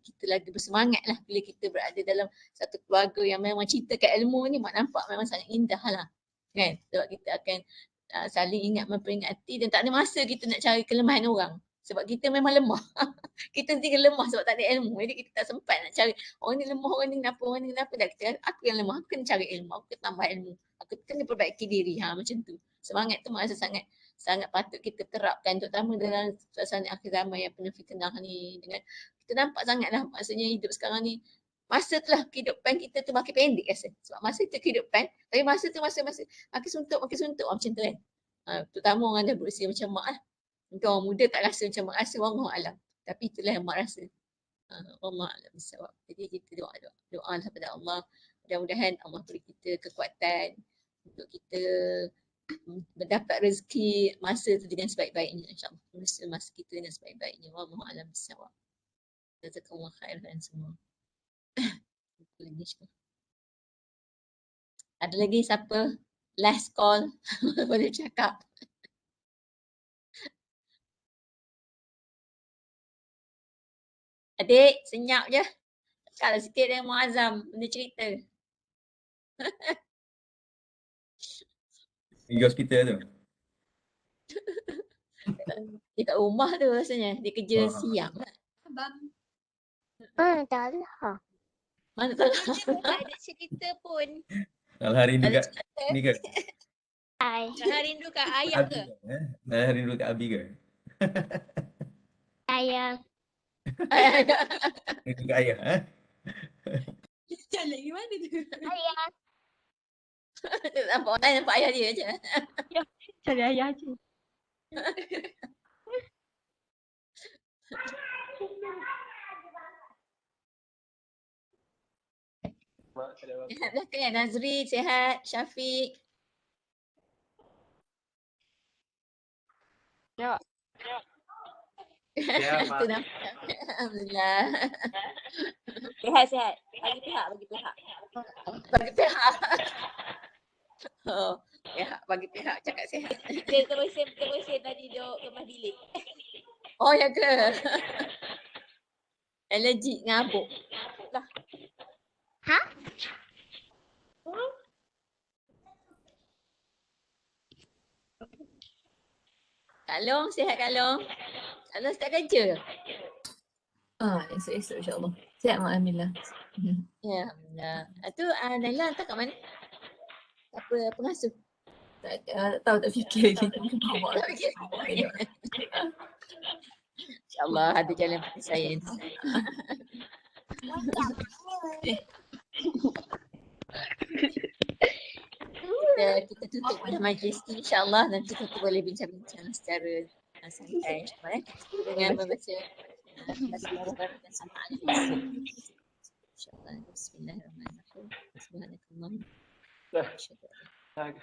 kita lagi bersemangatlah bila kita berada dalam satu keluarga yang memang cintakan ilmu ni, mak nampak memang sangat indah lah. Kan? Sebab kita akan saling ingat memperingati dan tak ada masa kita nak cari kelemahan orang. Sebab kita memang lemah. Kita sendiri lemah sebab tak ada ilmu. Jadi kita tak sempat nak cari orang ni lemah, orang ni kenapa. Dah kita, aku yang lemah, aku kena cari ilmu, aku kena tambah ilmu. Aku kena perbaiki diri. Macam tu. Semangat tu masa sangat patut kita terapkan, terutama dalam suasana akhir zaman yang penuh fitnah ni. Dengan kita nampak sangatlah maksudnya hidup sekarang ni, masa tu lah kehidupan kita tu makin pendek rasa. Sebab masa tu kehidupan, tapi masa tu masa makin suntuk macam tu kan. Terutama orang dah berusia macam mak lah. Mungkin orang muda tak rasa macam mak rasa, wallahu alam. Tapi itulah yang mak rasa. Wallahu alam bisawab. Jadi kita doa lah kepada Allah. Mudah-mudahan Allah beri kita kekuatan untuk kita mendapat rezeki masa tu dengan sebaik-baiknya, insya-Allah. Masa kita dengan sebaik-baiknya. Wallahu alam bisawab. Jazakallah khairan semua. Ada lagi siapa? Last call. Boleh cakap. Adik, senyap je. Kalau sikit dengan Muazzam, benda cerita. Pergi hospital tu. Dia kat rumah tu rasanya. Dia kerja Ah. siang lah. Tak lah. Mana tahu. Tak ada cerita pun. Kalau rindu Ada kat cerita. ni ke? Kak rindu kat ayah Abi ke? ke? Dah rindu kat Abi ke? Ayah. Rindu kat ayah, Jalan gimana tu? Ayah. Nampak orang lain, nampak ayah dia je. Cari ayah je. Sihat belakang ya Nazri, sihat. Syafiq. Ya. Sihat, Mak. Itu nampak. Alhamdulillah. Sihat. Bagi pihak. Bagi pihak. Oh, pihak. Bagi pihak cakap sihat. Dia terusir tadi duduk kemas bilik. Oh, ya ke? Allergic ngabuk. Ha? Kak Long, sihat Kak Long? Kak Long start kerja? Esok-esok insyaAllah. Sihat Mak Alhamdulillah. Ya, Alhamdulillah. Itu Naila hantar kat mana? Apa pengasuh? Tak tahu, tak fikir lagi. Tak fikir. InsyaAllah ada jalan pada saya. Kita tutup dah majlis ni, insyaAllah nanti kita boleh bincang-bincang secara santai, insyaAllah dengan membaca Bismillahirrahmanirrahim. InsyaAllah. Bismillahirrahmanirrahim. Subhanallah.